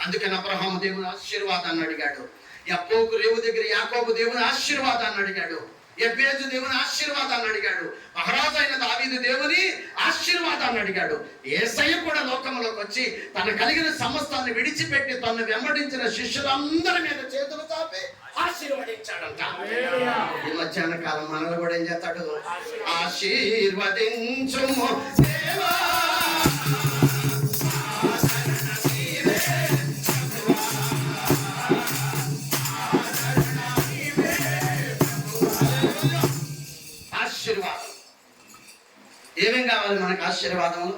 అందుకని అబ్రహాము దేవుని ఆశీర్వాదాన్ని అడిగాడు, యాకోబు దగ్గర యాకోబు దేవుని ఆశీర్వాదాన్ని అడిగాడు, యెబ్బేజు దేవుని ఆశీర్వాదాన్ని అడిగాడు, మహారాజు అయిన దావీదు దేవుని ఆశీర్వాదాన్ని అడిగాడు. యేసయ్య కూడా లోకంలోకి వచ్చి తన కలిగిన సమస్తాన్ని విడిచిపెట్టి తను వెంబడించిన శిష్యులందరి మీద చేతులు చాపి ఆశీర్వదించాడంట. ఈ మధ్యాహ్న కాలం మనల్ని కూడా ఏం చేస్తాడు? ఆశీర్వదించుము దేవా. ఆశీర్వాదం ఏమేం కావాలి మనకు? ఆశీర్వాదములు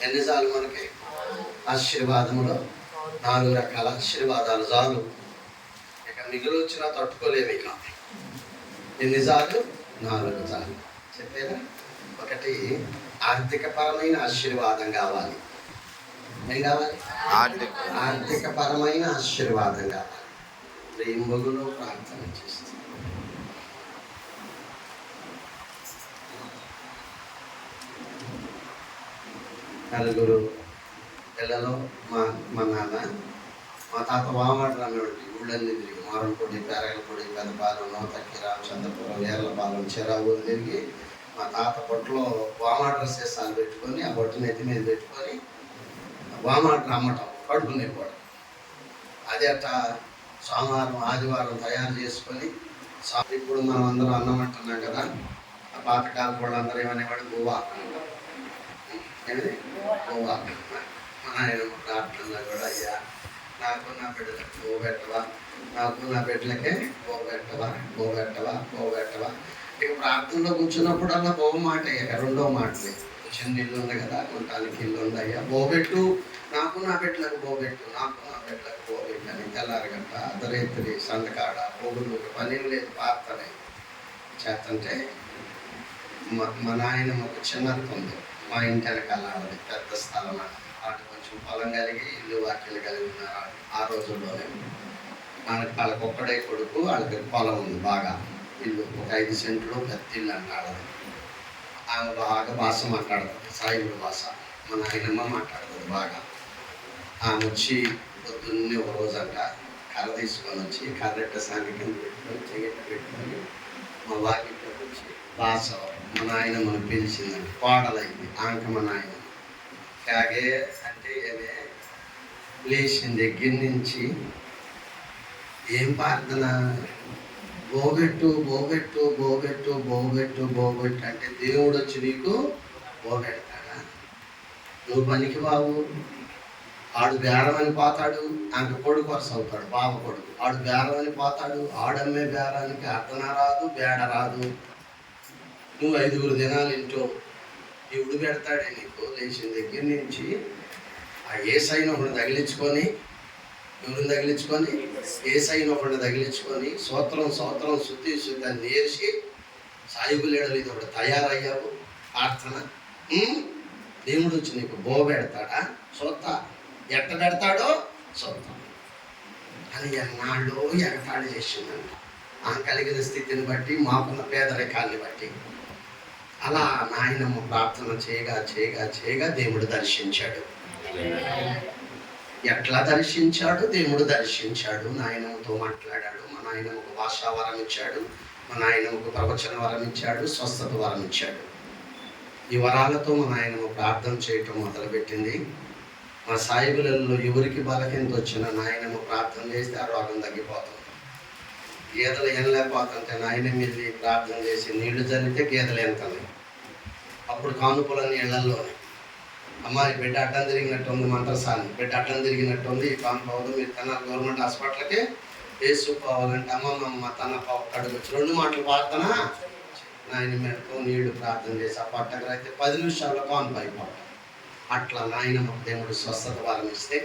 ఎన్నిసార్లు మనకి? ఆశీర్వాదములు 4 రకాల ఆశీర్వాదాలు చాలు. ఇక మిగిలి వచ్చినా తట్టుకోలేము. ఇక ఎన్నిసార్లు? 4 చాలు. చెప్పేదా? 1 ఆర్థిక పరమైన ఆశీర్వాదం కావాలి. ఏం కావాలి? ఆర్థిక పరమైన ఆశీర్వాదం కావాలి. ప్రేమగులో ప్రార్థన చేస్తాం. నలుగురు పిల్లలు. మా నాన్న, మా తాత వామాటలు అనేవాడి. ఊళ్ళన్నీ తిరిగి మారంపొడి, పేరగలపొడి, పెద్దపాలెం, నోతక్కి, రామచంద్రపురం, ఏర్లపాలెం, చెరావులు తిరిగి మా తాత పొట్టలో వామాటలు సీసాలు పెట్టుకొని ఆ బొట్టు నెత్తి మీద పెట్టుకొని వామాటలు అమ్మటం, కడుపునేపోవడం. అది అట్టా సోమవారం ఆదివారం తయారు చేసుకొని ఇప్పుడు మనం అందరం అన్నం అంటున్నాం కదా. ఆ పాతకాల వాళ్ళందరూ ఏమనేవాడు? గోవా. ఏమిది? గోవా. మన ఆయన ప్రార్థనలో కూడా, అయ్యా నాకు నా బిడ్డలకు గో పెట్టవా, నాకు నా బిడ్డలకే గో పెట్టవా, గో పెట్టవా, గో పెట్టవా. ఇక ప్రార్థనలో కూర్చున్నప్పుడల్లా గో మాట. ఇక 2వ మాటలే. చిన్న ఇల్లు ఉంది కదా, ఉండటానికి ఇల్లు ఉంది. అయ్యా బోబెట్టు, నాకు నా బిడ్డలకు బోబెట్టు, నాకు నా బిడ్డలకు బోబెట్టు అని తెల్లారగంట అర్ధరేత్రి సందకాడ పోగులు పని లేదు. పాత్రనే చేస్తుంటే మా నాయన ఒక చిన్నది ఉంది. మా ఇంటి వెనకాల పెద్ద స్థలం. వాళ్ళు కొంచెం పొలం కలిగి ఇల్లు వాక్యలు కలిగి ఉన్నారు ఆ రోజుల్లోనే. వాళ్ళకి ఒక్కడే కొడుకు, వాళ్ళకి పొలం ఉంది బాగా, ఇల్లు ఒక 5 సెంట్లు పెద్ద ఇల్లు అంటాడు. ఆమె బాగా భాష మాట్లాడుతుంది, సాయిబుడు భాష. మా నాయనమ్మ మాట్లాడుతుంది బాగా. ఆమె వచ్చి పొద్దున్నే ఒక రోజంట కర్ర తీసుకొని వచ్చి కర్రెట్ట సాంగి కింద పెట్టుకొని చెయ్యట పెట్టుకొని మా వాకిట్లోకి వచ్చి భాష మా నాయనమ్మను పిలిచిందండి. కోడలైంది ఆంక మా నాయనమ్మ. కాగే అంటే ఏమే లేచిన దగ్గర నుంచి ఏం ప్రార్థన, బోబెట్టు బోబెట్టు బోబెట్టు బోబెట్టు బోబెట్టు అంటే దేవుడు వచ్చి నీకు బోబెడతాడా? నువ్వు పనికి బాబు. ఆడు బేరం అని పోతాడు, ఆమె కొడుకు వరుస అవుతాడు, బావ కొడుకు. ఆడు బేరం అని పోతాడు, ఆడమ్మే బేరానికి అర్థన రాదు, బేడ రాదు. నువ్వు 5 దినాలు ఇంటో ఇవుడు పెడతాడే నీకు. లేచిన దగ్గర నుంచి ఆ ఏసైన ఒకటి తగిలించుకొని, ఎవరిని తగిలించుకొని, ఏసైన ఒకటి తగిలించుకొని సూత్రం సూత్రం శుద్ధి శుద్ధి నేర్చి సాయిబులేడలు ఇది ఒకటి తయారయ్యావు. ప్రార్థన దేవుడు వచ్చి నీకు పెడతాడా? సొత్త ఎట్ట పెడతాడో సొత్తం అని ఎన్నాళ్ళు ఎగతాళి చేసిందంట. ఆ కలిగిన స్థితిని బట్టి, మాకున్న పేదరికాన్ని బట్టి. అలా నాయనమ్మ ప్రార్థన చేయగా చేయగా చేయగా దేవుడు దర్శించాడు. ఎట్లా దర్శించాడు? దేవుడు దర్శించాడు. నాయనమ్మతో మాట్లాడాడు. మా నాయనమ్మకు భాషా వరం ఇచ్చాడు, మా నాయనమ్మకు ప్రవచన వరం ఇచ్చాడు, స్వస్థత వరం ఇచ్చాడు. ఈ వరాలతో మా నాయనమ్మ ప్రార్థన చేయటం మొదలుపెట్టింది. మా సాయిబులలో ఎవరికి బలహీనత వచ్చినా నాయనమ్మ ప్రార్థన చేస్తే ఆ రోగం తగ్గిపోతుంది. గేదెలు ఎనలేకపోతుంటే నాయనమ్మ వెళ్ళి ప్రార్థన చేసి నీళ్లు చల్లితే గేదెలు ఎనతాయి. అప్పుడు కానుపులన్నీ ఇళ్లలోనే, అమ్మాయి బిడ్డ అడ్డం తిరిగినట్టు ఉంది, మంత్రసాని బిడ్డ అడ్డం తిరిగినట్టు ఉంది, ఈ కానుపు అవ్వదు, మీరు తన గవర్నమెంట్ హాస్పిటల్కి వేసుకోవాలంటే అమ్మమ్మ తన కడుగు వచ్చి 2 మాటలు ప్రార్థన నాయన మెడకు నీళ్లు ప్రార్థన చేసి ఆ పట్టకర అయితే 10 నిమిషాల్లో కానుపు అయిపోతాం. అట్లా నాయనమ్మ దేవుడు స్వస్థత వరం ఇస్తే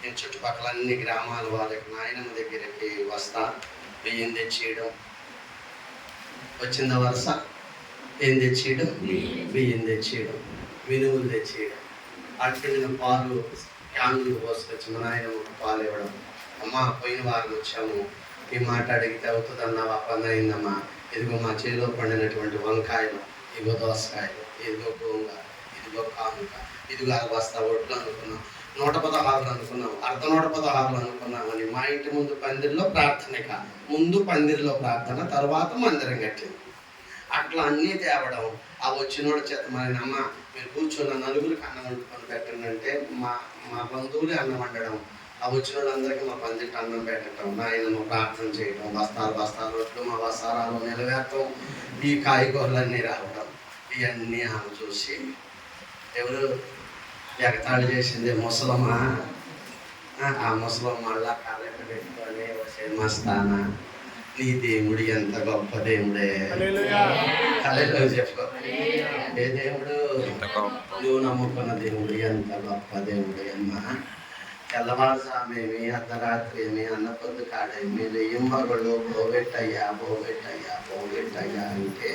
నేను చుట్టుపక్కల అన్ని గ్రామాల వాళ్ళకి నాయనమ్మ దగ్గరికి వస్తా. బియ్యం తెచ్చేయడం, వచ్చింద వరుస ఏం తెచ్చేయడం, బియ్యం తెచ్చేయడం, మినుములు తెచ్చేయడం, అట్టిన పాలు క్యాన్లు పోసుకొచ్చి మా నాయనమ్మకు పాలు ఇవ్వడం. అమ్మ పోయిన వారం వచ్చాము, ఈ మాట అడిగితే అవుతుందన్నావా? పని అయిందమ్మా. ఇదిగో మా చేతిలో పండినటువంటి వంకాయలు, ఇదిగో దోసకాయలు, ఇదిగో గోంగ, ఇదిగో కానుక, ఇదిగో 6 బస్తా ఒట్లు అనుకున్నాం, 116 అనుకున్నాం, 116 అనుకున్నాం అని మా ఇంటి ముందు పందిరిలో ప్రార్థన. ముందు పందిరిలో ప్రార్థన, తర్వాత మందిరం కట్టింది. అట్లా అన్నీ తేవడం. ఆ వచ్చినోడు చేత మరి అమ్మ మీరు కూర్చున్న నలుగురికి అన్నం వండుకొని పెట్టండి అంటే మా బంధువులే అన్నం వండడం. ఆ వచ్చిన వాళ్ళందరికీ మా పందిరికి అన్నం పెట్టడం, నాయనమ్మ ప్రార్థన చేయడం, బస్తాలు రొట్లు మా వసారాలు నిలవేరటం, ఈ కాయగూరలన్నీ రావడం. ఇవన్నీ ఆమె చూసి ఎవరు ఎగతాళి చేసింది? ముసలమ్మ. ఆ ముసలమ్మ మళ్ళా కళ్ళెట్టు పెట్టుకొని వచ్చే మస్తానా నీ దేవుడు ఎంత గొప్ప దేవుడే. హల్లెలూయా చెప్పు. ఏ దేవుడు? నువ్వు నమ్ముకున్న దేవుడు ఎంత గొప్ప దేవుడు అమ్మా. తెల్లవారుజామేమి, అర్ధరాత్రి ఏమి, అన్నపొద్దు కాడేమి, రెయ్యంబగళ్ళు బోబెట్టయ్యా బోబెట్టయ్యా బోబెట్టయ్యా అంటే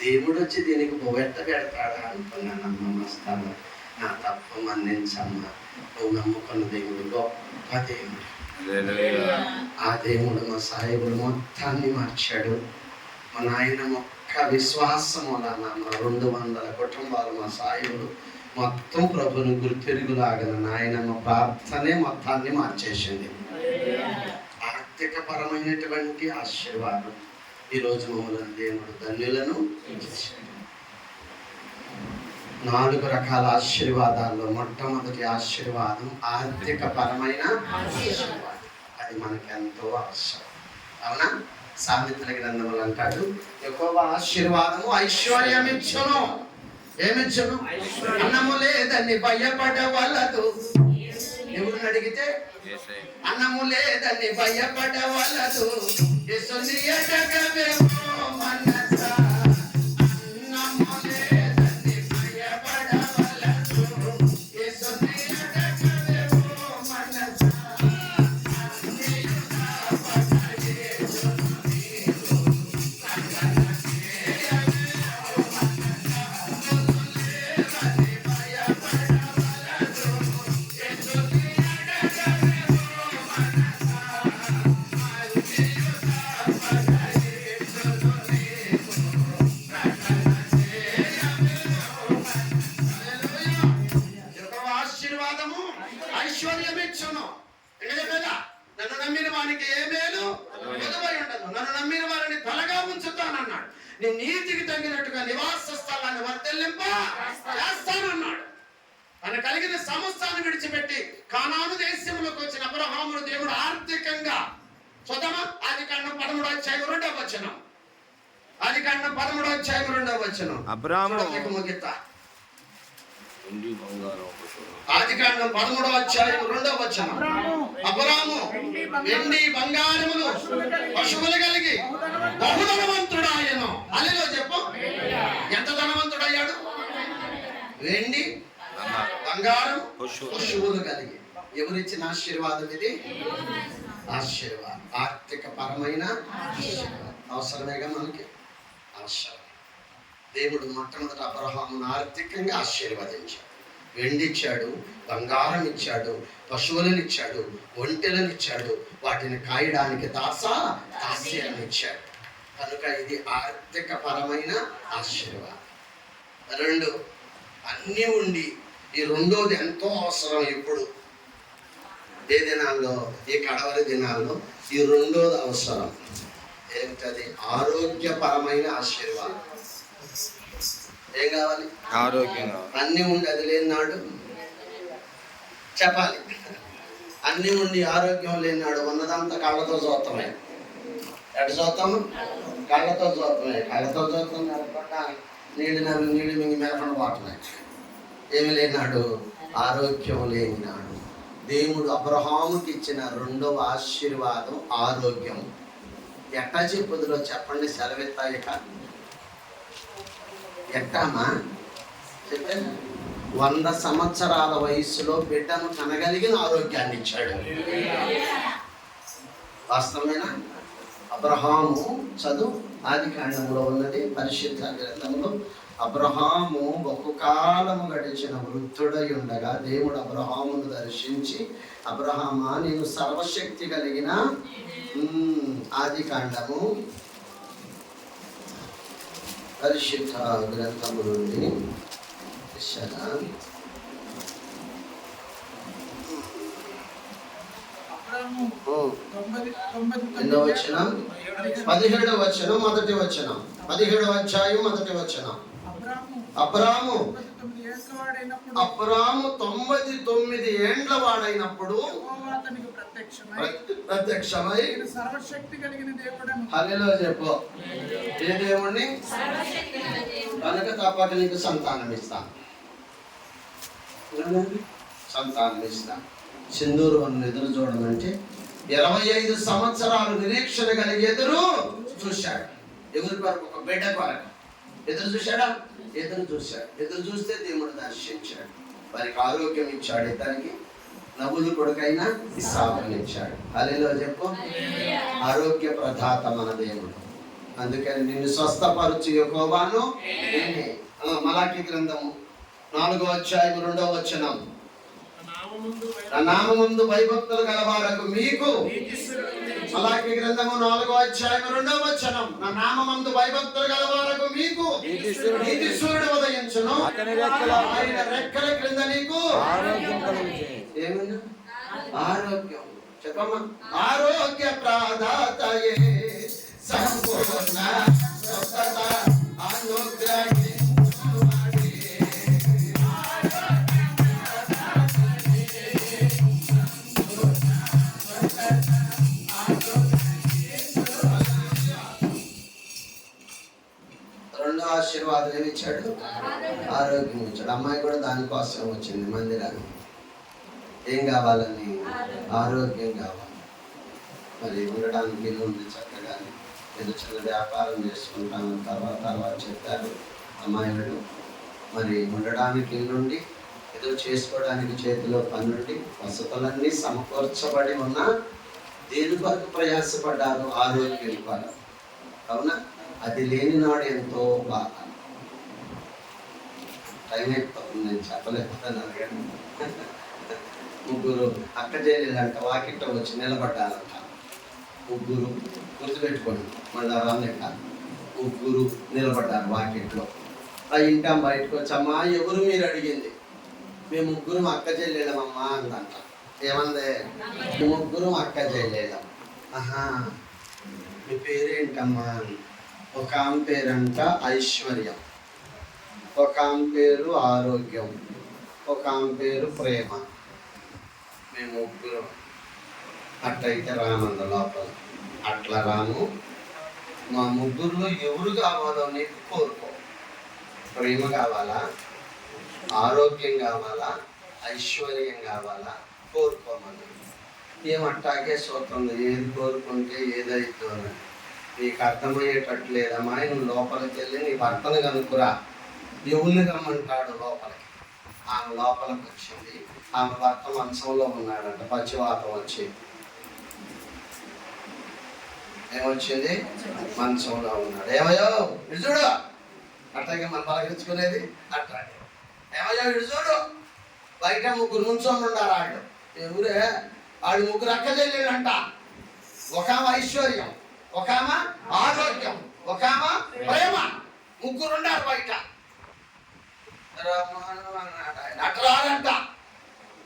దేవుడు వచ్చి దీనికి బొబెట్ట పెడతాడా అనుకున్నానమ్మ. మస్తాను నా తప్పు మన్నించమ్మా. నువ్వు నమ్ముకున్న దేవుడు గొప్ప దేవుడు. ఆ దేవుడు మా సాయిబుడు మొత్తాన్ని మార్చాడు. మా నాయన ఒక్క విశ్వాసం వలన మా 200 కుటుంబాలు మా సాయిబుడు మొత్తం ప్రభుని గుర్తెరుగులాగిన నాయనమ్మ ప్రార్థనే మొత్తాన్ని మార్చేసింది. ఆర్థిక పరమైనటువంటి ఆశీర్వాదం ఈరోజు మమ్మల్ని దేవుడు ధన్యులను చేశాడు. 4 రకాల ఆశీర్వాదాల్లో మొట్టమొదటి ఆశీర్వాదం ఆర్థిక పరమైన ఆశీర్వాదం. అది మనకి ఎంతో అవసరం. అవునా? సామెతల గ్రంథములు అంటాడు, యెహోవా ఆశీర్వాదము ఐశ్వర్యం ఇచ్చును. ఏమిచ్చును? అన్నము లేదని భయపడవలదు. ఎవరిని అడిగితే అన్నము లేదని భయపడవలదు. ఐశ్వర్యం ఇచ్చును. ఇంకా చెప్పేదా, నన్ను నమ్మిన వారికి ఏ మేలు కొదువై ఉండదు, నన్ను నమ్మిన వారిని తలగా ఉంచుతానన్నాడు. నీ నీతికి తగినట్టుగా నివాస స్థలాన్ని వర్ధిల్లింప చేస్తానన్నాడు. తన కలిగిన సమస్తాన్ని విడిచిపెట్టి కానాను దేశంలోకి వచ్చిన అబ్రహామును దేవుడు ఆర్థికంగా ఆదికాండం 13:2 ఆదికాండం 13:2 అబ్రాహాము ముగిస్తా. ఆదికాండం 13:2 అబ్రాహాము వెండి బంగారములు పశువులు కలిగి బహుధనవంతుడాయను. అల్లెలో చెప్పు, ఎంత ధనవంతుడయ్యాడు? వెండి బంగారం పశువులు కలిగి. ఎవరిచ్చిన ఆశీర్వాదం ఇది? ఆశీర్వాదం, ఆర్థిక పరమైన ఆశీర్వాదం. అవసరమేగా మనకి? అవసరం. దేవుడు మొట్టమొదటి అబ్రహామును ఆర్థికంగా ఆశీర్వదించాడు. వెండి ఇచ్చాడు, బంగారం ఇచ్చాడు, పశువులను ఇచ్చాడు, ఒంటెలను ఇచ్చాడు, వాటిని కాయడానికి దాస్యాన్ని ఇచ్చాడు. కనుక ఇది ఆర్థిక పరమైన ఆశీర్వాదం. 2, అన్నీ ఉండి ఈ రెండోది ఎంతో అవసరం. ఇప్పుడు ఏ దినాల్లో, ఈ కడవరి దినాల్లో ఈ రెండోది అవసరం. ఏంటది? ఆరోగ్యపరమైన ఆశీర్వాదం. ఏం కావాలి? ఆరోగ్యం. అన్నీ ఉండి అది లేనినాడు చెప్పాలి. అన్నీ ఉండి ఆరోగ్యం లేనినాడు ఉన్నదంతా కళ్ళతో చూస్తామే. ఎటు చూస్తాము? కళ్ళతో చూస్తామే. కళ్ళతో చూస్తాం కాకుండా నీళ్ళు మింగి మెరపడం పోతున్నాయి. ఏమి లేనాడు? ఆరోగ్యం లేనినాడు. దేవుడు అబ్రహాముకి ఇచ్చిన రెండవ ఆశీర్వాదం ఆరోగ్యం. ఎట్టా చెప్పుదులో చెప్పండి, సెలవెత్తాయి కాదు. ఎట్టామా చెప్పాను? 100 సంవత్సరాల వయసులో బిడ్డను కనగలిగిన ఆరోగ్యాన్ని ఇచ్చాడు. వాస్తవమేనా? అబ్రహాము చదువు ఆదికాండంలో ఉన్నది, పరిశుద్ధ గ్రంథంలో. అబ్రహాము బహుకాలము గడిచిన వృద్ధుడై ఉండగా దేవుడు అబ్రహామును దర్శించి, అబ్రహామా నేను సర్వశక్తి కలిగిన ఆదికాండము పరిశుద్ధ గ్రంథము నుండి ఎన్నో వచనం? 17వ వచనం, మొదటి వచనం. 17వ అధ్యాయం 1వ వచనం. అబ్రాము 99 ఏండ్ల వాడైనప్పుడు ప్రత్యక్షమై హల్లెలూయా చెప్పు. ఏ దేవుణ్ణి? కనుక తప్పక నీకు సంతానం ఇస్తాను, సంతానం ఇస్తాను. సింధూరు అని ఎదురు చూడమంటే 25 సంవత్సరాలు నిరీక్షణ కలిగి ఎదురు చూశాడు. ఎవరి కొరకు? ఒక బిడ్డ కొరకు ఎదురు చూశాడా? ఎదురు చూశాడు. ఎదురు చూస్తే దేవుడు దర్శించాడు. వారికి ఆరోగ్యం ఇచ్చాడు. ఇతనికి నబులు కొడుకైనా ఇస్సాకుని ఇచ్చాడు. హల్లెలూయా చెప్పు. ఆరోగ్య ప్రదాత మన దేవుడు. అందుకని నిన్ను స్వస్థపరచు యెహోవాను. మలాకి గ్రంథము 4వ అధ్యాయం 2వ వచనం. నా నామముందు భయభక్తులు గలవారకు మీకు. మలాకి గ్రంథము 4వ అధ్యాయం 2వ వచనం. నా నామముందు భయభక్తులు గలవారకు మీకు నీతి సూర్యుడు ఉదయించును, ఆయన రెక్కల క్రింద నీకు ఏమన్నా ఆరోగ్యం. చెప్పమ్మా. ఆరోగ్య ప్రదాతయే సంపూర్ణ స్వస్థత అనుగ్రహి. రెండో ఆశీర్వాదం ఏమి ఇచ్చాడు? ఆరోగ్యం ఇచ్చాడు. అమ్మాయి కూడా దానికోసం వచ్చింది మందిరానికి. ఏం కావాలని? ఆరోగ్యం కావాలి. మరి ఉండడానికి ఇల్లు ఉంది చక్కగా, ఏదో చిన్న వ్యాపారం చేసుకుంటాను తర్వాత చెప్పారు అమ్మాయిలు. మరి ఉండడానికి ఇల్లుండి, ఏదో చేసుకోవడానికి చేతిలో పనుండి, వసతులన్నీ సమకూర్చబడి ఉన్న దేని కొరకు ప్రయాసపడ్డారు? ఆరోగ్యం కొరకు. అవునా? అది లేని నాడు ఎంతో బాధ. టైం అయిపోతుంది, నేను చెప్పలేకపోతాను. అడగండి. 3 అక్క చెల్లెలంట వాకిట్లో వచ్చి నిలబడ్డారంట. 3 గుర్తుపెట్టుకోండి, మళ్ళీ రాలే కాదు. 3 నిలబడ్డారు వాకిట్లో. ఆ ఇంటా బయటకు వచ్చి, అమ్మా ఎవరు మీరు అడిగింది? మేము ముగ్గురం అక్క చెల్లెళ్ళమమ్మా అందంట. ఏమందే? ముగ్గురం అక్క చెల్లెళ్ళం. ఆహా, మీ పేరేంటమ్మా? ఒక ఆమె పేరంట ఐశ్వర్యం, ఒక ఆమె పేరు ఆరోగ్యం, ఒక ఆమె పేరు ప్రేమ. మేము ముగ్గురం. అట్లయితే రామంద లోపల. అట్లా రాము. మా ముగ్గురులో ఎవరు కావాలో నీకు కోరుకో. ప్రేమ కావాలా, ఆరోగ్యం కావాలా, ఐశ్వర్యం కావాలా, కోరుకోమని. ఏమట్టాగే సూత్రం, ఏది కోరుకుంటే ఏదైతే నీకు అర్థమయ్యేటట్లేదమ్మా. నువ్వు లోపలికి వెళ్ళి నీ భర్తను కనుక్కురా. ఎవరిని రమ్మంటాడు లోపలికి. ఆమె లోపలికి వచ్చింది. ఆమె భర్త మంచంలో ఉన్నాడంట. పచ్చివాతం వచ్చి ఏమొచ్చింది? మంచంలో ఉన్నాడు. ఏమయ్యో ఇటు చూడు. అట్లాగే మనం పలకరించుకునేది అట్లాగే. ఏమయ్యో ఇటు చూడు. బయట ముగ్గురు నుంచొని ఉండారు వాళ్ళు. ఎవరే వాళ్ళు? ముగ్గురు అక్క చెల్లెళ్ళంట. ఒక ఆమె ఐశ్వర్యం, ఒక ఆమె ఆరోగ్యం, ఒక ఆమె ప్రేమ. ముగ్గురు ఉన్నారు బయట. అట్లాగంట.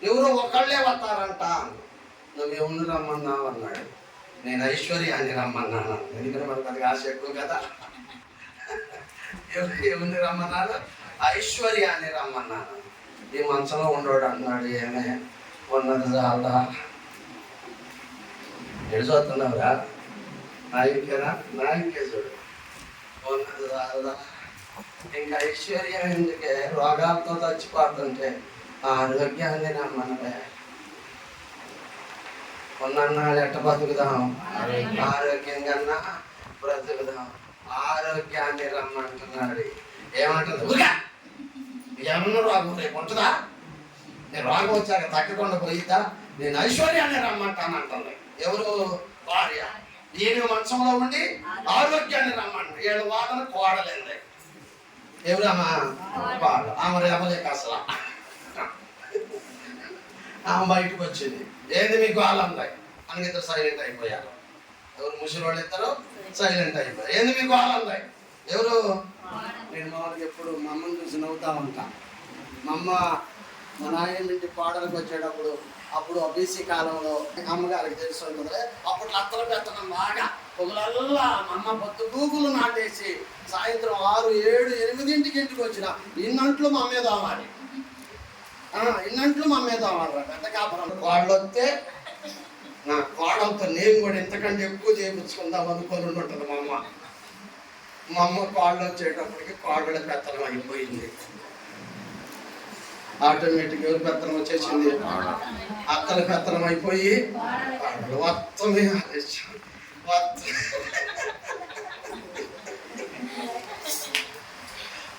ఎవరో ఒకళ్ళే వస్తారంట. నువ్వు ఎవరిని రమ్మన్నావు అన్నాడు. నేను ఐశ్వర్యాన్ని రమ్మన్నాను. ఎందుకంటే మనకు అది ఆశ ఎక్కువ కదా. ఎవరిని రమ్మన్నారు? ఐశ్వర్యాన్ని రమ్మన్నాను. ఈ మంచంలో ఉండోడు అన్నాడు. ఏమే ఉన్నది చాలా ఎడు చూస్తున్నావురా? నాయకేనా? నాయకే చూడు. ఉన్నది చాలా. ఇంకా ఐశ్వర్యం ఎందుకే? రోగాలతో చచ్చిపోతుంటే ఆరోగ్యాన్ని రమ్మన్నదే. ఉన్నన్నాళ్ళు ఎట్ట బతుకుదాం? ఆరోగ్యం కన్నా బ్రతుకుదాం. ఆరోగ్యాన్ని రమ్మంటున్నాడు. ఏమంటుంది? ఏమన్నా రోగం రేపు ఉంటుందా? నేను రోగం వచ్చాక తగ్గకుండా పోయిద్దా? నేను ఐశ్వర్యాన్ని రమ్మంటాను అంటుంది. ఎవరు? భార్య. ఈయన మంచంలో ఉండి ఆరోగ్యాన్ని రమ్మంట. 7 వాదన కోడలేంది. ఎవరమ్మా? కోడ. ఆమె రేపలేక అసలు ఆమె బయటకు వచ్చింది. ఏంది మీకు వాళ్ళందాయి అని ఇద్దరు సైలెంట్ అయిపోయారు. ఎవరు? ముసలి వాళ్ళు ఇద్దరు సైలెంట్ అయిపోయారు. ఏంది మీకు వాళ్ళందాయి? ఎవరు? నేను మామూలుగా ఎప్పుడు మా అమ్మని చూసి నవ్వుతా ఉంటా. మా అమ్మ మా నాయన నుండి పాడలకు వచ్చేటప్పుడు, అప్పుడు బీసీ కాలంలో అమ్మగారికి తెలిసి ఉంటుంది. అప్పట్లో అత్తల పెత్తనం బాగా పొగలల్లా మా అమ్మ పొద్దు గూగులు నాటేసి సాయంత్రం 6, 7, 8 ఇంటికి వచ్చిన ఇన్నంట్లు మా మీద అవ్వాలి. ఇన్నంట్లు మా మీద అవ్వాలి. పెద్ద కాపురం వాళ్ళు వస్తే నా కోడలతో నేను కూడా ఇంతకంటే ఎక్కువ చేయించుకుందాం అనుకొని ఉంటుంది మా అమ్మ. మా అమ్మ కోళ్ళు వచ్చేటప్పటికి కోళ్ళ పెత్తనం అయిపోయింది. ఆటోమేటిక్ ఎవరి పెత్తనం వచ్చేసింది? అత్తల పెత్తనం అయిపోయి మొత్తమే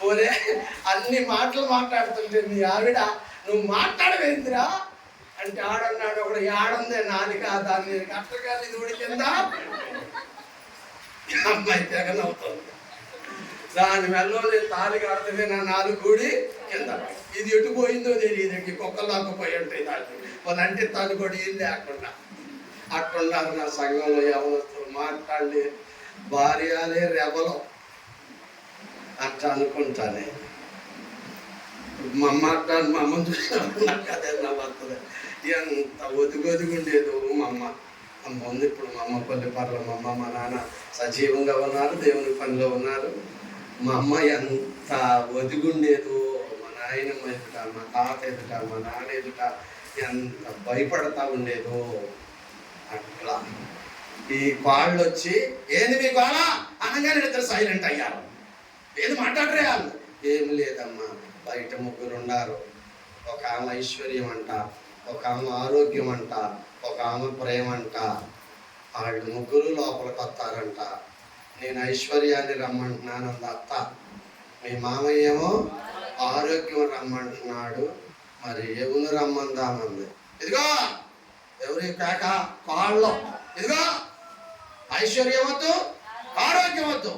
ఓరే అన్ని మాటలు మాట్లాడుతుంటే మీ ఆవిడ నువ్వు మాట్లాడవేందిరా అంటే ఆడన్నాడు ఒకడు. ఆడందే నాది కాదా? నేను కట్టగా ఇది ఉడికిందా? అమ్మాయి తెగ నవ్వుతుంది. దాని మెల్లో నేను తాళి కడితే నా 4 కూడి కింద. ఇది ఎటు పోయిందో తెలియదు. కుక్కలాక్కుపోయి ఉంటాయి దాన్ని. వాళ్ళంటే తను కూడా ఏం లేకుండా అట్టున్నారు. నా సంఘంలో యవనస్తులు మాట్లాడి భార్యలే రెబలం అట్లా అనుకుంటానే. మా అమ్మని చూసినప్పుడు నాకు అదే నవ్వుతుంది. ఎంత ఒదుగొదుగుండేదో మా అమ్మ. ఉంది ఇప్పుడు మా అమ్మ పల్లెపర్ల. మా అమ్మ మా నాన్న సజీవంగా ఉన్నారు, దేవుని పనిలో ఉన్నారు. మా అమ్మ ఎంత ఒదిగుండేదో. మా నాయనమ్మ ఎదుట, మా తాత ఎదుట, మా నాన్న ఎదుట ఎంత భయపడతా ఉండేదో. అట్లా ఈ కాళ్ళు వచ్చి ఏంది మీ గోళ అనగానే ఇద్దరు సైలెంట్ అయ్యారు. ఏది మాట్లాడరే వాళ్ళు? ఏమి లేదమ్మా, బయట ముగ్గురు ఉన్నారు. ఒక ఆమె ఐశ్వర్యం అంట, ఒక ఆమె ఆరోగ్యం అంట, ఒక ఆమె ప్రేమ అంట. వాళ్ళు ముగ్గురు లోపలికి వస్తారంట. నేను ఐశ్వర్యాన్ని రమ్మంటున్నాను అంది అత్త. మీ మామయ్య ఏమో ఆరోగ్యం రమ్మంటున్నాడు. మరి ఎవరు రమ్మందామంది. ఇదిగో ఎవరి కాక కాళ్ళు. ఇదిగో ఐశ్వర్యం వద్దు, ఆరోగ్యం వద్దు,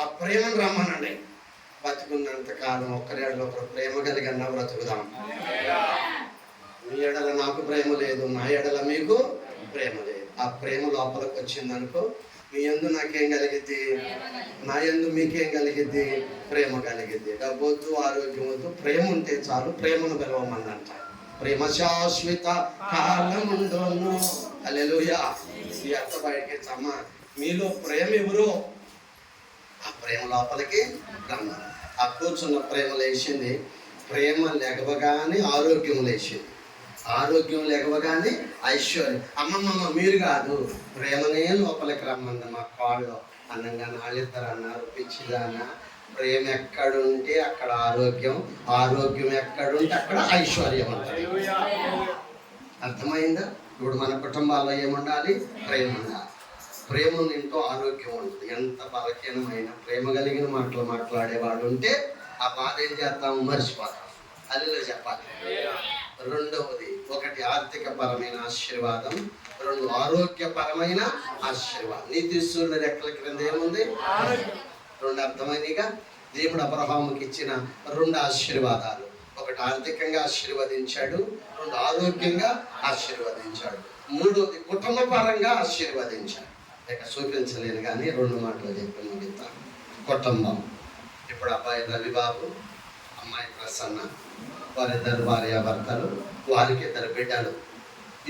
ఆ ప్రేమను రమ్మనండి. బతుకున్నంత కాలం ఒకరేళ్ళు ఒకరు ప్రేమ కలిగన్నా బ్రతుకుదాం. మీ ఎడల నాకు ప్రేమ లేదు, నా ఎడల మీకు ప్రేమ లేదు. ఆ ప్రేమ లోపలికి వచ్చిందనుకో మీ యందు నాకేం కలిగిద్ది? నా యందు మీకేం కలిగిద్ది? ప్రేమ కలిగిద్ది. డబ్బొద్దు, ఆరోగ్యం వద్దు, ప్రేమ ఉంటే చాలు. ప్రేమను పిలవమందంట. ప్రేమ శాశ్వత కాలముండోను. హల్లెలూయా. ఈ అర్థ బయటకి అమ్మా, మీలో ప్రేమ ఎవరు? ఆ ప్రేమ లోపలికి రమ్మని. ఆ కూర్చున్న ప్రేమ లేచింది. ప్రేమ లేకవగానే ఆరోగ్యం లేచింది. ఆరోగ్యం లేకవగానే ఐశ్వర్యం. అమ్మమ్మ మీరు కాదు, ప్రేమనే లోపలికి రమ్మంది. మా కాళ్ళు అన్నంగా నాళ్ళిద్దరు అన్నారు, పిచ్చిదాన్న. ప్రేమ ఎక్కడుంటే అక్కడ ఆరోగ్యం, ఆరోగ్యం ఎక్కడుంటే అక్కడ ఐశ్వర్యం ఉంటుంది. అర్థమైందా? ఇప్పుడు మన కుటుంబాల్లో ఏముండాలి? ప్రేమ ఉండాలి. ప్రేమ నింటూ ఆరోగ్యం ఉంటుంది. ఎంత బలహీనమైన ప్రేమ కలిగిన మాటలు మాట్లాడే వాళ్ళు ఉంటే ఆ బాధ ఏం చేస్తాము? మర్చిపోతాం. అదిలో చెప్పాలి. రెండవది, ఒకటి ఆర్థికపరమైన ఆశీర్వాదం, రెండు ఆరోగ్యపరమైన ఆశీర్వాదం. నీతిశూరుల రెక్కల క్రింద ఏముంది? రెండు అర్థమైనగా. దేవుడు అబ్రహాముకి ఇచ్చిన రెండు ఆశీర్వాదాలు, ఒకటి ఆర్థికంగా ఆశీర్వదించాడు, రెండు ఆరోగ్యంగా ఆశీర్వదించాడు, మూడోది కుటుంబపరంగా ఆశీర్వదించాడు. ఇక చూపించలేను కానీ రెండు మాటలు చెప్పి ముగిస్తాను. కుటుంబం. ఇప్పుడు అబ్బాయి రవిబాబు, అమ్మాయి ప్రసన్న, వారిద్దరు భార్యాభర్తలు, వారికి 2 బిడ్డలు.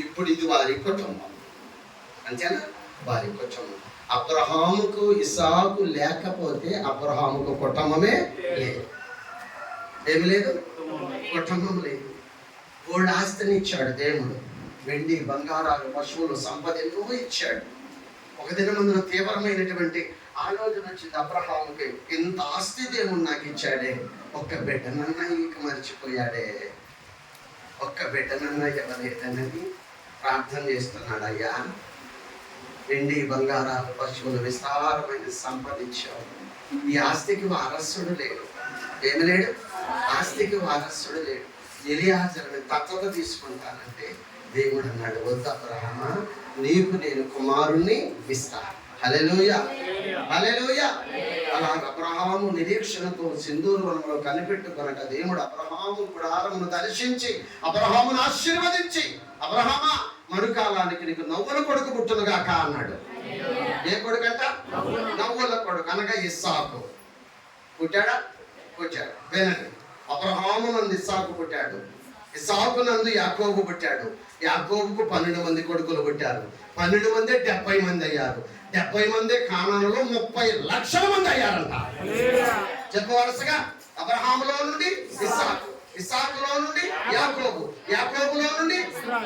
ఇప్పుడు ఇది వారి కుటుంబం. అంతేనా? వారి కుటుంబం. అబ్రహాముకు ఇసాకు లేకపోతే అబ్రహాముకు కుటుంబమే లేదు. ఏమి లేదు? కుటుంబం లేదు. గోల్డ్ ఆస్తిని ఇచ్చాడు దేవుడు. వెండి, బంగారాలు, పశువులు, సంపద ఎన్నో ఇచ్చాడు. ఒక దినమందున తీవ్రమైనటువంటి ఆలోచన వచ్చింది అబ్రహాముకి. ఇంత ఆస్తి దేవుడు నాకు ఇచ్చాడే, ఒక్క బిడ్డనన్నా ఇక మర్చిపోయాడే, ఒక్క బిడ్డనన్నా ఎవరైతేనని ప్రార్థన చేస్తున్నాడు. అయ్యా, వెండి, బంగారాలు, పశువులు, విస్తారమైన సంపాదించావు. ఈ ఆస్తికి వారసుడు లేడు. ఏమి లేడు? ఆస్తికి వారసుడు లేడు. ఎలియాజరుని దత్తత తీసుకుంటానంటే దేవుడు అన్నాడు, వద్దు అబ్రహామా, నీకు నేను కుమారుణ్ణి ఇస్తా. హల్లెలూయా, హల్లెలూయా. అలా అబ్రహాము నిరీక్షణతో సింధూరు వనంలో కనిపెట్టుకొనక దేవుడు అబ్రహాము గుడారమును దర్శించి అబ్రహామును ఆశీర్వదించి, అబ్రహామా, మరుకాలానికి నీకు నవ్వుల కొడుకు పుట్టునుగాక అన్నాడు. ఏ కొడుకంట? నవ్వుల కొడుకు అనగా ఇస్సాకు. పుట్టాడా? పుట్టాడు. వినండి, అబ్రహాము నందు ఇస్సాకు పుట్టాడు, ఇస్సాకు నందు యాకోబు పుట్టాడు, యాకోబుకు 12 మంది కొడుకులు పుట్టారు. 12 మంది 70 మంది అయ్యారు. 70 మంది కానానులో 30 లక్షల మంది అయ్యారంట. చెప్పు వరుసగా. అబ్రహాములో నుండి ఇస్సాకు, ఇస్సాకులో నుండి యాకోబు, యాకోబులో నుండి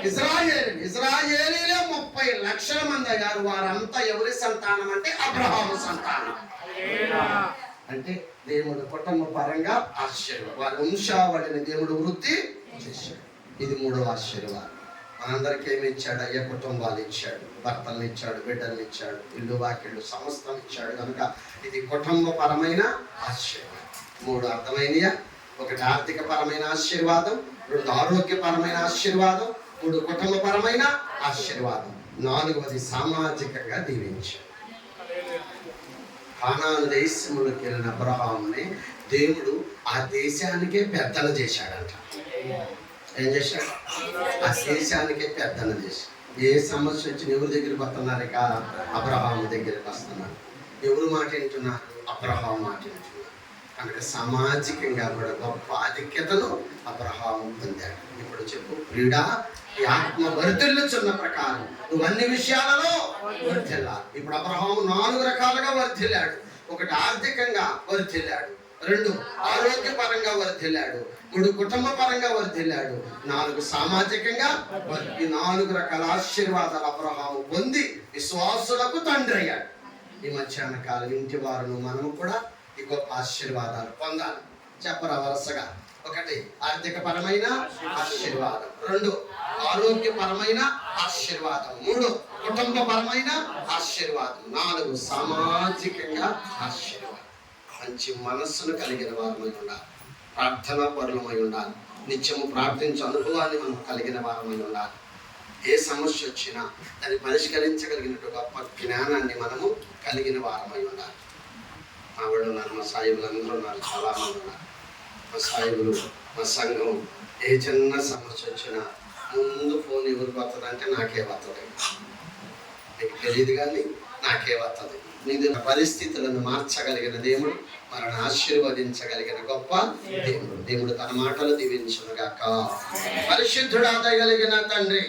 ఇజ్రాయేలు, ఇజ్రాయేలీలే 30 లక్షల మంది అయ్యారు. వారంతా ఎవరి సంతానం అంటే అబ్రహాము సంతానం. అంటే దేవుడు కుటుంబ పరంగా ఆశీర్వాదం, వారి వంశావళిని దేవుడు వృద్ధి చేశాడు. ఇది 3వ ఆశీర్వాదం. మనందరికీ ఏమి ఇచ్చాడు? అయ్యా కుటుంబాలు ఇచ్చాడు, భర్తలను ఇచ్చాడు, బిడ్డలను ఇచ్చాడు, ఇల్లు వాకిళ్ళు సమస్తం ఇచ్చాడు. కనుక ఇది కుటుంబపరమైన ఆశీర్వాదం. 3 అర్థమైనయా? ఒకటి ఆర్థికపరమైన ఆశీర్వాదం, 2 ఆరోగ్యపరమైన ఆశీర్వాదం, 3 కుటుంబపరమైన ఆశీర్వాదం, 4వది సామాజికంగా దీవించాడు. కానాను దేశములకు వెళ్ళిన అబ్రహాముని దేవుడు ఆ దేశానికే పెద్దలు చేశాడంట. ఏం చేశాడు? ఆ దేశానికే పెద్దలు చేశాడు. ఏ సమస్య వచ్చిన ఎవరి దగ్గరికి వస్తున్నారు? ఇక అబ్రహాము దగ్గరికి వస్తున్నారు. ఎవరు మాట వింటున్నారు? అబ్రహాము మాట వింటున్నారు. కనుక సామాజికంగా కూడా గొప్ప ఆధిక్యతను అబ్రహాము పొందాడు. ఇప్పుడు చెప్పు, క్రీడా ఈ ఆత్మ వర్ధిల్లుచున్న ప్రకారం నువ్వు అన్ని విషయాలలో వర్ధిల్లాలి. ఇప్పుడు అబ్రహాము 4 రకాలుగా వర్ధిల్లాడు. ఒకటి ఆర్థికంగా వర్ధిల్లాడు, 2 ఆరోగ్యపరంగా వర్ధిల్లాడు, 3 కుటుంబ పరంగా వర్ధిల్లాడు, 4 సామాజికంగా. ఈ 4 రకాల ఆశీర్వాదాలు అబ్రహాము పొంది విశ్వాసులకు తండ్రి అయ్యాడు. ఈ మధ్యాహ్న కాలం ఇంటి వారు మనము కూడా ఈ గొప్ప ఆశీర్వాదాలు పొందాలి. చెప్పరా వరుసగా. 1 ఆర్థికపరమైన ఆశీర్వాదం, 2 ఆరోగ్యపరమైన ఆశీర్వాదం, 3 కుటుంబపరమైన ఆశీర్వాదం, 4 సామాజికంగా ఆశీర్వాదం. మంచి మనస్సును కలిగిన వారమై ఉండాలి, ప్రార్థనా పరులమై ఉండాలి, నిత్యము ప్రార్థించే అనుభవాన్ని మనం కలిగిన వారమై ఉండాలి. ఏ సమస్య వచ్చినా దాన్ని పరిష్కరించగలిగినట్టు గొప్ప జ్ఞానాన్ని మనము కలిగిన వారమై ఉండాలి. ఆవిడ ఉన్నారు, మా సాయిబులు అందరూ ఉన్నారు, చాలా మంది ఉన్నారు. మా సాయిబులు, మా సంఘం ఏ చిన్న సమస్య వచ్చినా ముందు ఫోన్ ఎవరికి వస్తుందంటే నాకే వస్తుంది. మీకు తెలియదు కానీ నాకే వస్తుంది. నీది పరిస్థితులను మార్చగలిగిన దేవుడు, మనల్ని ఆశీర్వదించగలిగిన గొప్ప దేవుడు. దేవుడు తన మాటలు దీవించునుగాక. పరిశుద్ధుడా దయగలిగిన తండ్రి,